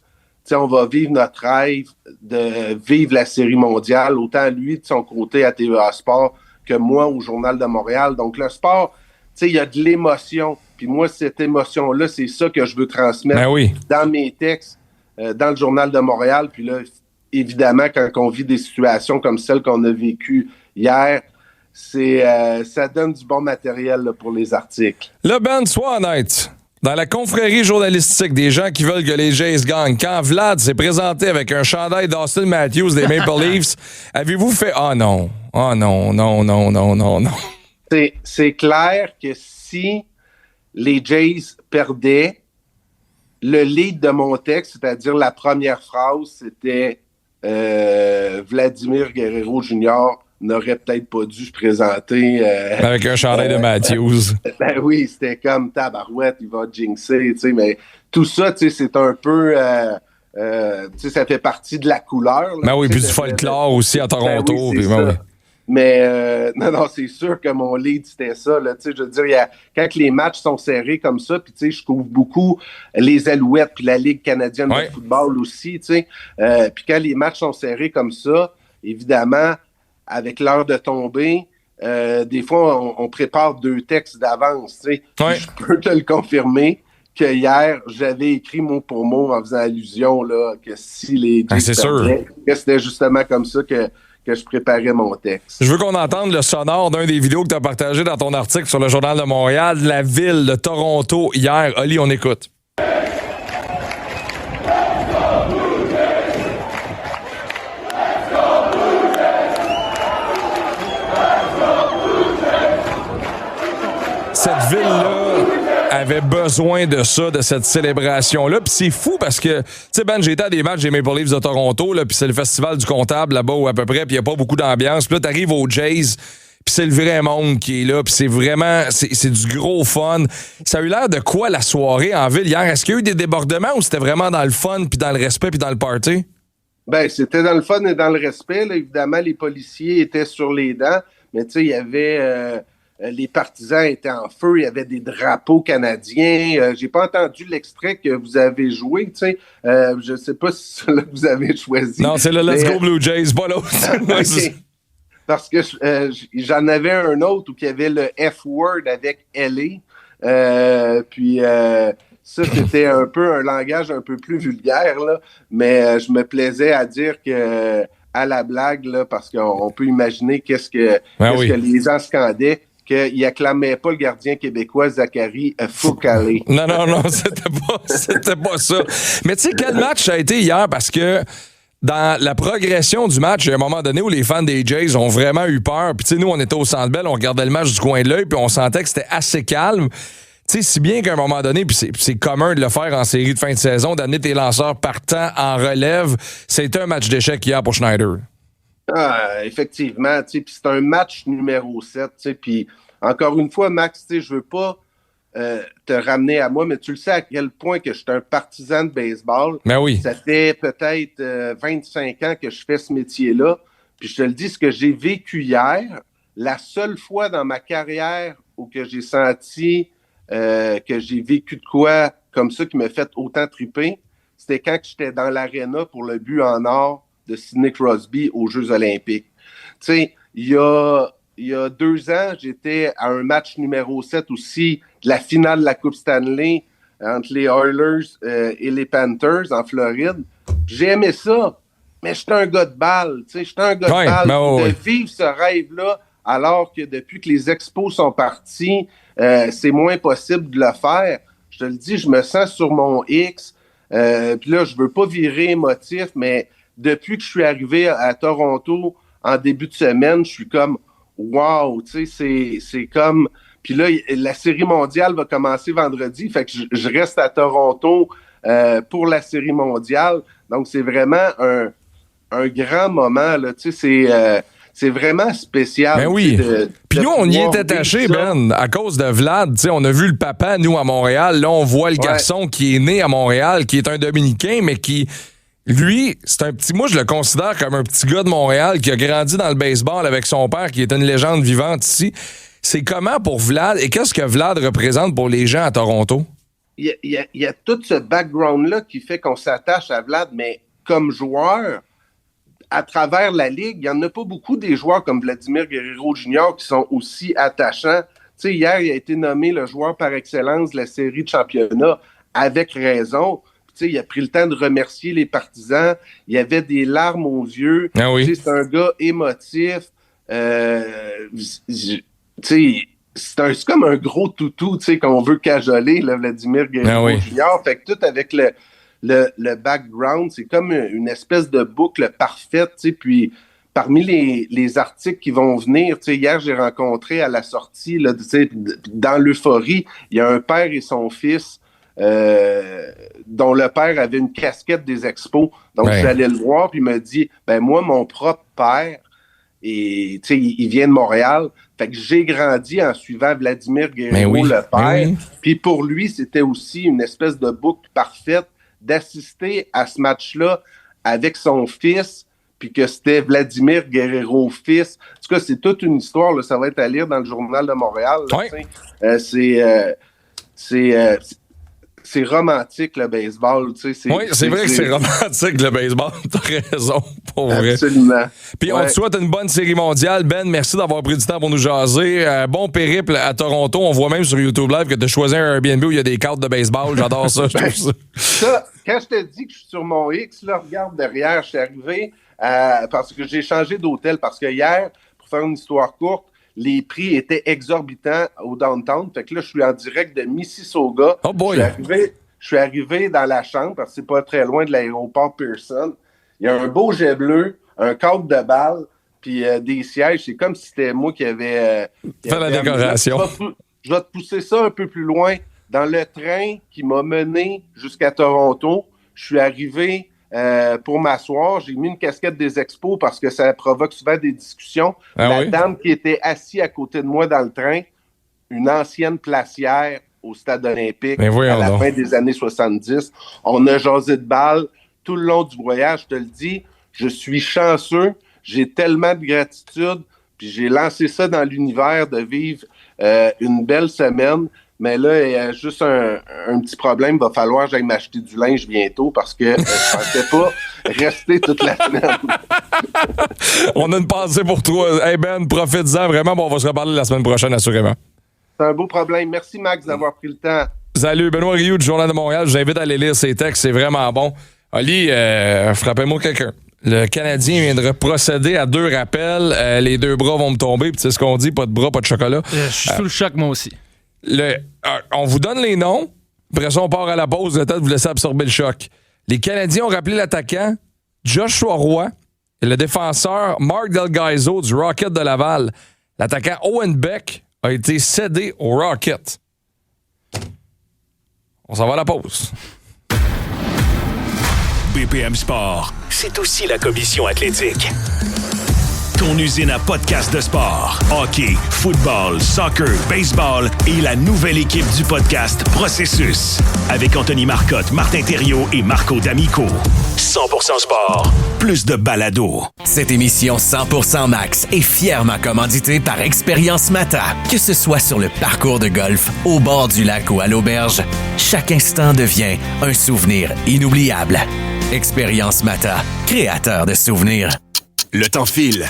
on va vivre notre rêve de vivre la Série mondiale, autant lui de son côté à TVA Sport que moi au Journal de Montréal. Donc le sport, il y a de l'émotion, puis moi, cette émotion-là, c'est ça que je veux transmettre dans mes textes, dans le Journal de Montréal, puis là, évidemment, quand on vit des situations comme celle qu'on a vécues hier, ça donne du bon matériel là, pour les articles. Là, Ben, sois honnête. Dans la confrérie journalistique des gens qui veulent que les Jays gagnent, quand Vlad s'est présenté avec un chandail d'Austin Matthews des Maple Leafs, avez-vous fait « Ah non, non. » C'est clair que si les Jays perdaient, le lead de mon texte, c'est-à-dire la première phrase, c'était Vladimir Guerrero Jr. n'aurait peut-être pas dû se présenter. Avec un chandail de Matthews. Ben oui, c'était comme tabarouette, il va jinxer, mais tout ça, c'est un peu... ça fait partie de la couleur. Là, ben oui, puis du folklore aussi à Toronto. Ben oui, mais non, c'est sûr que mon lead, c'était ça. Là, je veux dire, quand les matchs sont serrés comme ça, puis je couvre beaucoup les Alouettes, puis la Ligue canadienne de football aussi, puis quand les matchs sont serrés comme ça, évidemment, avec l'heure de tomber, des fois, on prépare 2 textes d'avance. Je peux te le confirmer que hier, j'avais écrit mot pour mot en faisant allusion là, que si les c'est sûr. Que c'était justement comme ça que je préparais mon texte. Je veux qu'on entende le sonore d'un des vidéos que tu as partagé dans ton article sur le Journal de Montréal, de la ville de Toronto hier. Oli, on écoute. Cette ville-là avait besoin de ça, de cette célébration-là. Puis c'est fou parce que, tu sais, Ben, j'ai été à des matchs des Maple Leafs de Toronto, là, puis c'est le festival du comptable là-bas ou à peu près, puis il n'y a pas beaucoup d'ambiance. Puis là, t'arrives aux Jays, puis c'est le vrai monde qui est là, puis c'est vraiment, c'est du gros fun. Ça a eu l'air de quoi la soirée en ville hier? Est-ce qu'il y a eu des débordements ou c'était vraiment dans le fun, puis dans le respect, puis dans le party? Ben, c'était dans le fun et dans le respect. Là. Évidemment, les policiers étaient sur les dents, mais tu sais, il y avait... les partisans étaient en feu, il y avait des drapeaux canadiens. J'ai pas entendu l'extrait que vous avez joué, tu sais. Je sais pas si c'est celui que vous avez choisi. Non, c'est le Let's Go Blue Jays, pas l'autre. Okay. Parce que j'en avais un autre où il y avait le F-word avec LA. Puis ça, c'était un peu un langage un peu plus vulgaire, là. Mais je me plaisais à dire que à la blague, là, parce qu'on peut imaginer qu'est-ce que les gens scandaient. Qu'il acclamait pas le gardien québécois Zachary Foucalé. Non, c'était pas ça. Mais tu sais, quel match ça a été hier? Parce que dans la progression du match, il y a un moment donné où les fans des Jays ont vraiment eu peur. Puis tu sais, nous, on était au Centre Bell, on regardait le match du coin de l'œil, puis on sentait que c'était assez calme. Tu sais, si bien qu'à un moment donné, puis c'est commun de le faire en série de fin de saison, d'amener tes lanceurs partants en relève, c'était un match d'échec hier pour Schneider. Ah, effectivement, tu sais, puis c'est un match numéro 7, tu sais, puis encore une fois, Max, tu sais, je veux pas te ramener à moi, mais tu le sais à quel point que je suis un partisan de baseball. Mais oui. Ça fait peut-être 25 ans que je fais ce métier-là, puis je te le dis, ce que j'ai vécu hier, la seule fois dans ma carrière où que j'ai senti que j'ai vécu de quoi comme ça qui m'a fait autant triper, c'était quand j'étais dans l'aréna pour le but en or de Sidney Crosby aux Jeux olympiques. Tu sais, il y a 2 ans, j'étais à un match numéro 7 aussi de la finale de la Coupe Stanley entre les Oilers et les Panthers en Floride. J'ai aimé ça, mais j'étais un gars de balle. Tu sais, j'étais un gars de balle. De vivre ce rêve-là, alors que depuis que les expos sont partis, c'est moins possible de le faire. Je te le dis, je me sens sur mon X. Puis là, je veux pas virer émotif, mais depuis que je suis arrivé à Toronto en début de semaine, je suis comme wow, tu sais, c'est comme... Puis là, la Série mondiale va commencer vendredi, fait que je reste à Toronto pour la Série mondiale. Donc, c'est vraiment un grand moment, là, tu sais, c'est vraiment spécial. Ben oui. Puis nous, on y est attaché, Ben, à cause de Vlad. T'sais, on a vu le papa, nous, à Montréal. Là, on voit le garçon qui est né à Montréal, qui est un Dominicain, mais qui, lui, c'est un petit... Moi, je le considère comme un petit gars de Montréal qui a grandi dans le baseball avec son père, qui est une légende vivante ici. C'est comment pour Vlad et qu'est-ce que Vlad représente pour les gens à Toronto? Il y a tout ce background-là qui fait qu'on s'attache à Vlad, mais comme joueur... À travers la Ligue, il n'y en a pas beaucoup des joueurs comme Vladimir Guerrero Jr. qui sont aussi attachants. Tu sais, hier, il a été nommé le joueur par excellence de la série de championnat, avec raison. Tu sais, il a pris le temps de remercier les partisans. Il y avait des larmes aux yeux. Ah oui. Tu sais, c'est un gars émotif. Tu sais, c'est comme un gros toutou, tu sais, qu'on veut cajoler, là, Vladimir Guerrero Jr. Fait que tout avec le background, c'est comme une espèce de boucle parfaite, tu sais, puis parmi les articles qui vont venir, tu sais, hier, j'ai rencontré à la sortie, là, tu sais, dans l'euphorie, il y a un père et son fils dont le père avait une casquette des expos, donc j'allais le voir, puis il m'a dit, ben moi, mon propre père, et tu sais, il vient de Montréal, fait que j'ai grandi en suivant Vladimir Guerrero, le père, puis pour lui, c'était aussi une espèce de boucle parfaite, d'assister à ce match-là avec son fils, puis que c'était Vladimir Guerrero fils. En tout cas, c'est toute une histoire, là, ça va être à lire dans le Journal de Montréal. Là, c'est romantique, le baseball. Oui, c'est vrai que c'est romantique, le baseball. T'as raison, pour vrai. Absolument. Puis on te souhaite une bonne série mondiale. Ben, merci d'avoir pris du temps pour nous jaser. Bon périple à Toronto. On voit même sur YouTube Live que tu as choisi un Airbnb où il y a des cartes de baseball. J'adore ça, je trouve ça. Quand je te dis que je suis sur mon X, là, regarde derrière, je suis arrivé parce que j'ai changé d'hôtel. Parce que hier, pour faire une histoire courte, les prix étaient exorbitants au downtown. Fait que là, je suis en direct de Mississauga. Oh boy! Je suis arrivé dans la chambre parce que c'est pas très loin de l'aéroport Pearson. Il y a un beau jet bleu, un cadre de balle, puis des sièges. C'est comme si c'était moi qui avait... fait la décoration. Je vais te pousser ça un peu plus loin. Dans le train qui m'a mené jusqu'à Toronto, je suis arrivé... pour m'asseoir, j'ai mis une casquette des expos parce que ça provoque souvent des discussions. Dame qui était assise à côté de moi dans le train, une ancienne placière au stade olympique à la fin des années 70. On a jasé de balle tout le long du voyage, je te le dis. Je suis chanceux, j'ai tellement de gratitude, puis j'ai lancé ça dans l'univers de vivre une belle semaine. Mais là, il y a juste un petit problème. Il va falloir que j'aille m'acheter du linge bientôt parce que je ne pensais pas rester toute la semaine. On a une pensée pour toi. Hey Ben, profite-en vraiment. Bon, on va se reparler la semaine prochaine, assurément. C'est un beau problème. Merci, Max, d'avoir pris le temps. Salut, Benoît Rioux du Journal de Montréal. Je vous invite à aller lire ses textes. C'est vraiment bon. Oli, frappez-moi quelqu'un. Le Canadien viendra procéder à 2 rappels. Les 2 bras vont me tomber. Puis tu sais ce qu'on dit, pas de bras, pas de chocolat. Je suis sous le choc, moi aussi. On vous donne les noms. Après ça, on part à la pause. Le temps de vous laisser absorber le choc. Les Canadiens ont rappelé l'attaquant Joshua Roy et le défenseur Mark Delgaizo du Rocket de Laval. L'attaquant Owen Beck a été cédé au Rocket. On s'en va à la pause. BPM Sport, c'est aussi la commission athlétique. Ton usine à podcast de sport. Hockey, football, soccer, baseball et la nouvelle équipe du podcast Processus. Avec Anthony Marcotte, Martin Thériault et Marco D'Amico. 100% sport. plus de balado. Cette émission 100% Max est fièrement commanditée par Expérience Mata. Que ce soit sur le parcours de golf, au bord du lac ou à l'auberge, chaque instant devient un souvenir inoubliable. Expérience Mata, créateur de souvenirs. Le temps file.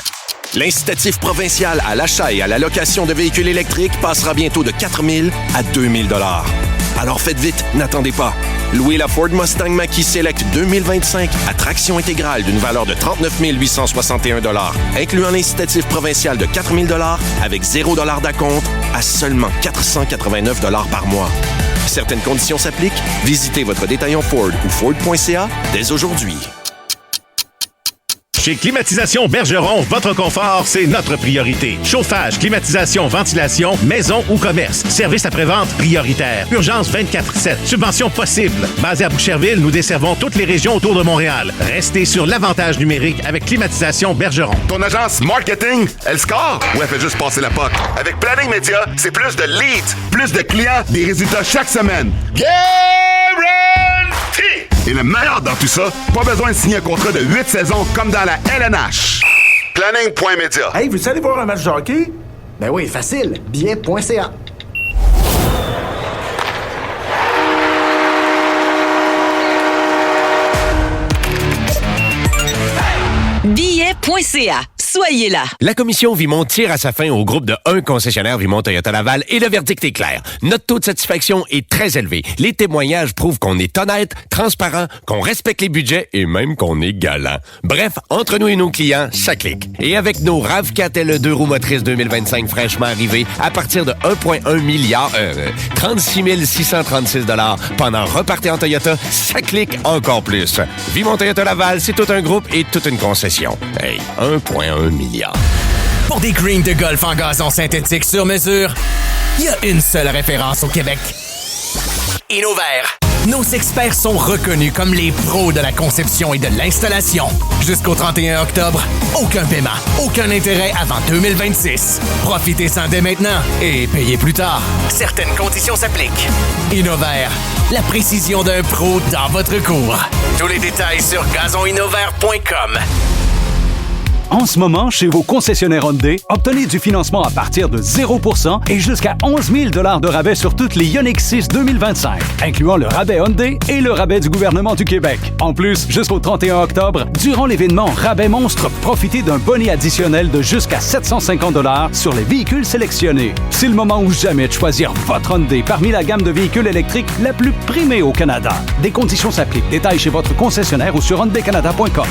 L'incitatif provincial à l'achat et à la location de véhicules électriques passera bientôt de 4 000 à 2 000 $. Alors faites vite, n'attendez pas. Louez la Ford Mustang Mach-E Select 2025 à traction intégrale d'une valeur de 39 861 $, incluant l'incitatif provincial de 4 000 $ avec 0 $ d'acompte à seulement 489 $ par mois. Certaines conditions s'appliquent. Visitez votre détaillant Ford ou Ford.ca dès aujourd'hui. Chez Climatisation Bergeron, votre confort, c'est notre priorité. Chauffage, climatisation, ventilation, maison ou commerce. Service après-vente prioritaire. Urgence 24/7. Subvention possible. Basé à Boucherville, nous desservons toutes les régions autour de Montréal. Restez sur l'avantage numérique avec Climatisation Bergeron. Ton agence marketing, elle score ou elle fait juste passer la POC? Avec Planning Média, c'est plus de leads, plus de clients, des résultats chaque semaine. Guarantee! Et le meilleur dans tout ça, pas besoin de signer un contrat de 8 saisons comme dans la LNH. Planning.media. Hey, veux-tu aller voir un match de hockey? Ben oui, facile. Billet.ca. Billet.ca. Soyez là. La commission Vimont tire à sa fin au groupe de 1 concessionnaire Vimont Toyota Laval et le verdict est clair. Notre taux de satisfaction est très élevé. Les témoignages prouvent qu'on est honnête, transparent, qu'on respecte les budgets et même qu'on est galant. Bref, entre nous et nos clients, ça clique. Et avec nos RAV4 LE2 roues motrices 2025 fraîchement arrivées à partir de 1,1 milliard, 36 636 $ pendant repartez en Toyota, ça clique encore plus. Vimont Toyota Laval, c'est tout un groupe et toute une concession. Hey, 1,1 milliard. Pour des greens de golf en gazon synthétique sur mesure, il y a une seule référence au Québec. Innovert. Nos experts sont reconnus comme les pros de la conception et de l'installation. Jusqu'au 31 octobre, aucun paiement, aucun intérêt avant 2026. Profitez-en dès maintenant et payez plus tard. Certaines conditions s'appliquent. Innovert, la précision d'un pro dans votre cours. Tous les détails sur gazoninnovert.com. En ce moment, chez vos concessionnaires Hyundai, obtenez du financement à partir de 0% et jusqu'à 11 000 $ de rabais sur toutes les Ioniq 6 2025, incluant le rabais Hyundai et le rabais du gouvernement du Québec. En plus, jusqu'au 31 octobre, durant l'événement Rabais Monstre, profitez d'un bonus additionnel de jusqu'à 750 $ sur les véhicules sélectionnés. C'est le moment ou jamais de choisir votre Hyundai parmi la gamme de véhicules électriques la plus primée au Canada. Des conditions s'appliquent. Détails chez votre concessionnaire ou sur hyundaicanada.com.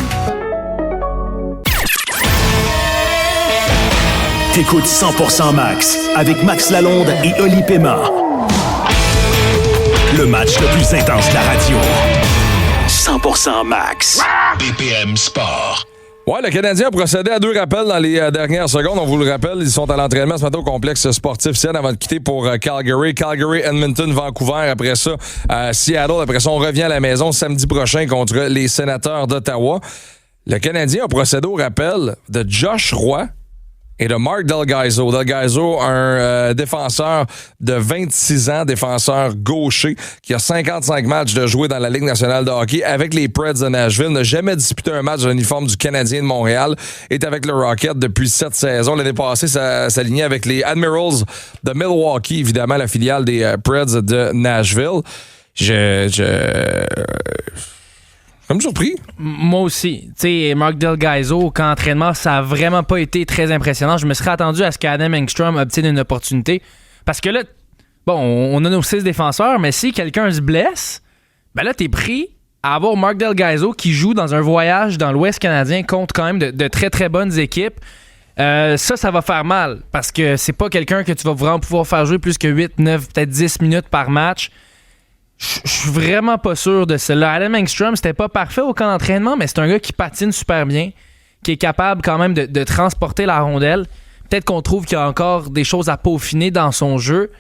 T'écoutes 100% Max avec Max Lalonde et Oli Pema. Le match le plus intense de la radio. 100% Max. BPM Sport. Ouais, le Canadien a procédé à 2 rappels dans les dernières secondes. On vous le rappelle, ils sont à l'entraînement ce matin au complexe sportif Sienne avant de quitter pour Calgary. Calgary, Edmonton, Vancouver. Après ça, Seattle. Après ça, on revient à la maison samedi prochain contre les Sénateurs d'Ottawa. Le Canadien a procédé au rappel de Josh Roy et de Mark Del Gaizo. Del Gaizo, un défenseur de 26 ans, défenseur gaucher, qui a 55 matchs de jouer dans la Ligue nationale de hockey avec les Preds de Nashville, n'a jamais disputé un match de l'uniforme du Canadien de Montréal, est avec le Rocket depuis 7 saisons. L'année passée, ça s'alignait avec les Admirals de Milwaukee, évidemment la filiale des Preds de Nashville. Comme surpris. Moi aussi. Tu sais, Mark Del Gaizo, quand entraînement, ça a vraiment pas été très impressionnant. Je me serais attendu à ce qu'Adam Engstrom obtienne une opportunité. Parce que là, bon, on a nos 6 défenseurs, mais si quelqu'un se blesse, ben là, t'es pris à avoir Mark Del Gaizo qui joue dans un voyage dans l'Ouest canadien contre quand même de très, très bonnes équipes. Ça va faire mal. Parce que c'est pas quelqu'un que tu vas vraiment pouvoir faire jouer plus que 8, 9, peut-être 10 minutes par match. Je suis vraiment pas sûr de cela. Adam Engstrom, c'était pas parfait au camp d'entraînement, mais c'est un gars qui patine super bien, qui est capable quand même de transporter la rondelle. Peut-être qu'on trouve qu'il y a encore des choses à peaufiner dans son jeu,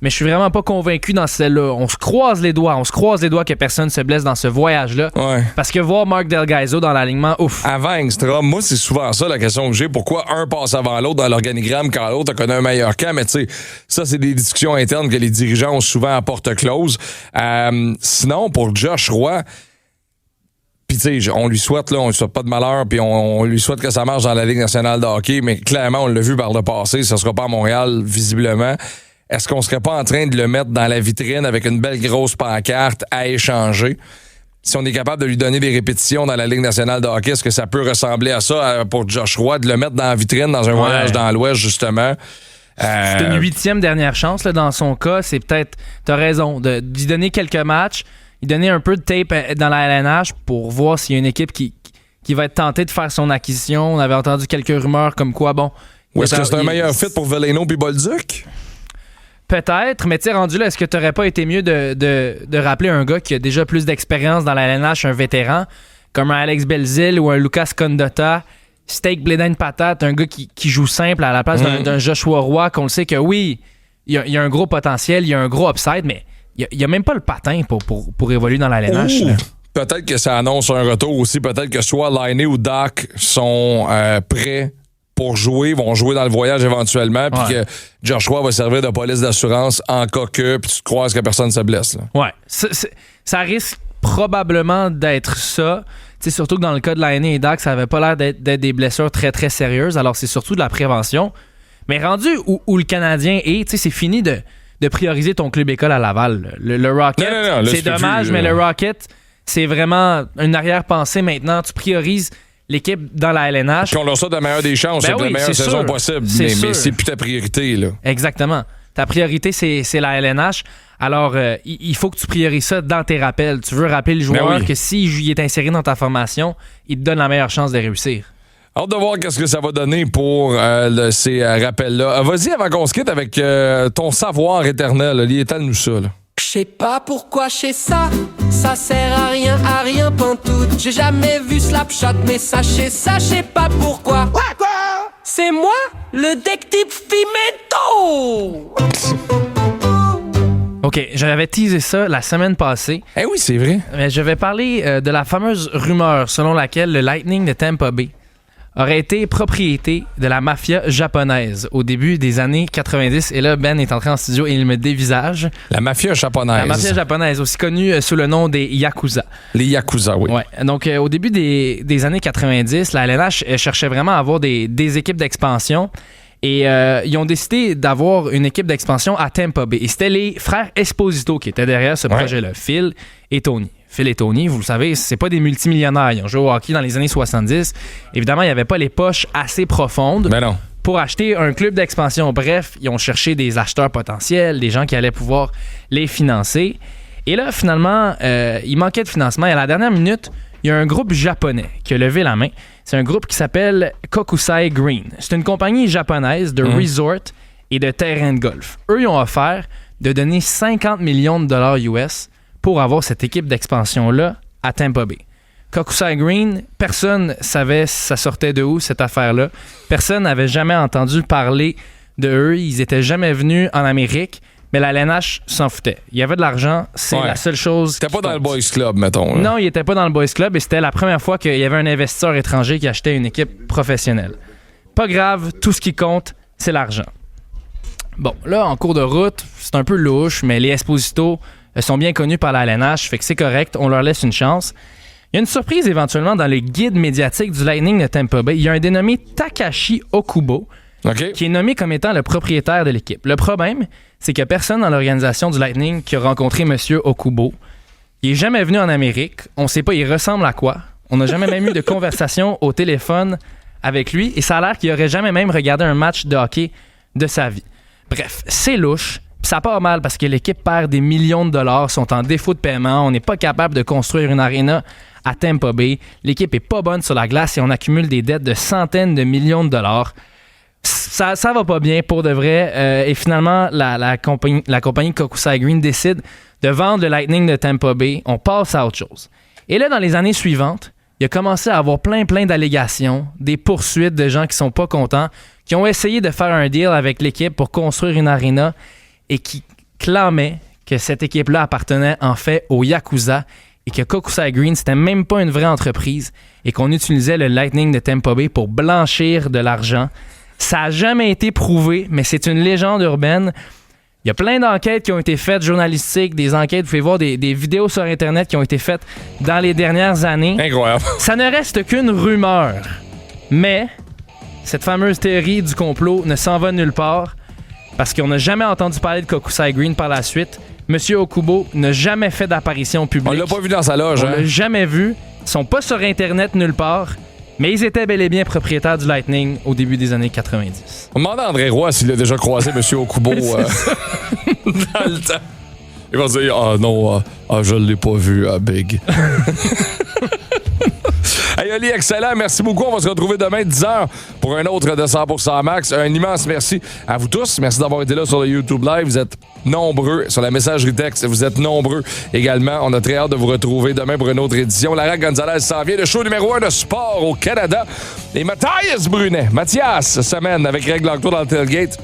mais je suis vraiment pas convaincu dans celle-là. On se croise les doigts que personne se blesse dans ce voyage-là. Ouais. Parce que voir Mark Del Gaizo dans l'alignement, ouf. Avant Engstrom, moi, c'est souvent ça la question que j'ai. Pourquoi un passe avant l'autre dans l'organigramme quand l'autre a connu un meilleur camp? Mais tu sais, ça, c'est des discussions internes que les dirigeants ont souvent à porte close. Sinon, pour Josh Roy, puis Puis tu sais, on lui souhaite pas de malheur, puis on lui souhaite que ça marche dans la Ligue nationale de hockey, mais clairement, on l'a vu par le passé, ça sera pas à Montréal, visiblement. Est-ce qu'on serait pas en train de le mettre dans la vitrine avec une belle grosse pancarte à échanger? Si on est capable de lui donner des répétitions dans la Ligue nationale de hockey, est-ce que ça peut ressembler à ça pour Josh Roy, de le mettre dans la vitrine dans un voyage dans l'Ouest, justement? C'est une 8e dernière chance là, dans son cas. C'est peut-être, t'as raison, de lui donner quelques matchs, lui donner un peu de tape dans la LNH pour voir s'il y a une équipe qui va être tentée de faire son acquisition. On avait entendu quelques rumeurs comme quoi, bon... Ou est-ce que c'est un meilleur fit pour Veleno puis Bolduc? Peut-être, mais tu sais, rendu là, est-ce que t'aurais pas été mieux de rappeler un gars qui a déjà plus d'expérience dans la LNH, un vétéran, comme un Alex Belzile ou un Lucas Condotta, steak, blé d'Inde, patate, un gars qui joue simple à la place d'un Joshua Roy, qu'on le sait que oui, il y a un gros potentiel, il y a un gros upside, mais il y a même pas le patin pour évoluer dans la LNH. Peut-être que ça annonce un retour aussi, peut-être que soit Laine ou Doc sont prêts pour jouer, vont jouer dans le voyage éventuellement, puis que Joshua va servir de police d'assurance en cas que, puis tu te croises que personne se blesse. Là. Ouais, ça risque probablement d'être ça. T'sais, surtout que dans le cas de Laine et Doc, ça avait pas l'air d'être des blessures très, très sérieuses. Alors, c'est surtout de la prévention. Mais rendu où le Canadien est, c'est fini de prioriser ton club école à Laval. Le Rocket, non, c'est dommage, mais le Rocket, c'est vraiment une arrière-pensée maintenant. Tu priorises l'équipe dans la LNH. Qu'on leur sorte la meilleure des chances, c'est la meilleure saison possible. Mais c'est plus ta priorité. Là. Exactement. Ta priorité, c'est la LNH. Alors, il faut que tu priorises ça dans tes rappels. Tu veux rappeler le joueur que s'il est inséré dans ta formation, il te donne la meilleure chance de réussir. Hâte de voir qu'est-ce que ça va donner pour ces rappels-là. Vas-y, avant qu'on se quitte avec ton savoir éternel. Étale-nous ça. Je sais pas pourquoi je sais ça, ça sert à rien pantoute. J'ai jamais vu Slapshot, mais sachez ça, je sais pas pourquoi. Quoi? C'est moi, le détective Fimento! OK, j'avais teasé ça la semaine passée. Eh oui, c'est vrai. Mais je vais parler de la fameuse rumeur selon laquelle le Lightning de Tampa Bay aurait été propriété de la mafia japonaise au début des années 90. Et là, Ben est entré en studio et il me dévisage. La mafia japonaise. La mafia japonaise, aussi connue sous le nom des Yakuza. Les Yakuza, oui. Ouais. Donc, au début des années 90, la LNH cherchait vraiment à avoir des équipes d'expansion. Et ils ont décidé d'avoir une équipe d'expansion à Tampa Bay. Et c'était les frères Esposito qui étaient derrière ce projet-là, Phil et Tony. Phil et Tony, vous le savez, c'est pas des multimillionnaires. Ils ont joué au hockey dans les années 70. Évidemment, il n'y avait pas les poches assez profondes pour acheter un club d'expansion. Bref, ils ont cherché des acheteurs potentiels, des gens qui allaient pouvoir les financer. Et là, finalement, il manquait de financement. Et à la dernière minute, il y a un groupe japonais qui a levé la main. C'est un groupe qui s'appelle Kokusai Green. C'est une compagnie japonaise de resort et de terrain de golf. Eux, ils ont offert de donner 50 millions de dollars US pour avoir cette équipe d'expansion-là à Tampa Bay. Kokusai Green, personne savait ça sortait de où, cette affaire-là. Personne n'avait jamais entendu parler de eux. Ils étaient jamais venus en Amérique, mais la LNH s'en foutait. Il y avait de l'argent, c'est la seule chose. C'était pas dans le Boys Club, mettons. Là. Non, il était pas dans le Boys Club et c'était la première fois qu'il y avait un investisseur étranger qui achetait une équipe professionnelle. Pas grave, tout ce qui compte, c'est l'argent. Bon, là, en cours de route, c'est un peu louche, mais les Esposito sont bien connus par la LNH, fait que c'est correct, on leur laisse une chance. Il y a une surprise éventuellement dans les guides médiatiques du Lightning de Tampa Bay. Il y a un dénommé Takashi Okubo qui est nommé comme étant le propriétaire de l'équipe. Le problème, c'est qu'il n'y a personne dans l'organisation du Lightning qui a rencontré M. Okubo. Il n'est jamais venu en Amérique. On ne sait pas il ressemble à quoi. On n'a jamais même eu de conversation au téléphone avec lui et ça a l'air qu'il n'aurait jamais même regardé un match de hockey de sa vie. Bref, c'est louche. Puis ça part mal parce que l'équipe perd des millions de dollars, sont en défaut de paiement. On n'est pas capable de construire une aréna à Tampa Bay. L'équipe est pas bonne sur la glace et on accumule des dettes de centaines de millions de dollars. Ça va pas bien pour de vrai. Et finalement, la compagnie Kokusai Green décide de vendre le Lightning de Tampa Bay. On passe à autre chose. Et là, dans les années suivantes, il a commencé à avoir plein d'allégations, des poursuites de gens qui sont pas contents, qui ont essayé de faire un deal avec l'équipe pour construire une aréna et qui clamaient que cette équipe-là appartenait en fait aux Yakuza et que Kokusai Green, c'était même pas une vraie entreprise et qu'on utilisait le Lightning de Tampa Bay pour blanchir de l'argent. Ça n'a jamais été prouvé, mais c'est une légende urbaine. Il y a plein d'enquêtes qui ont été faites, journalistiques, des enquêtes, vous pouvez voir des vidéos sur Internet qui ont été faites dans les dernières années. Incroyable. Ça ne reste qu'une rumeur. Mais cette fameuse théorie du complot ne s'en va nulle part parce qu'on n'a jamais entendu parler de Kokusai Green par la suite. Monsieur Okubo n'a jamais fait d'apparition publique. On l'a pas vu dans sa loge. On l'a jamais vu. Ils sont pas sur Internet nulle part. Mais ils étaient bel et bien propriétaires du Lightning au début des années 90. On demande à André Roy s'il a déjà croisé M. Okubo dans le temps. Il va dire « Ah non, je l'ai pas vu à Big. » Hey Oli, excellent. Merci beaucoup. On va se retrouver demain 10h pour un autre de 100% Max. Un immense merci à vous tous. Merci d'avoir été là sur le YouTube Live. Vous êtes nombreux. Sur la messagerie texte, vous êtes nombreux également. On a très hâte de vous retrouver demain pour une autre édition. Lara Gonzalez s'en vient. Le show numéro 1 de sport au Canada. Et Mathias Brunet. Mathias, semaine avec Greg Langto dans le tailgate.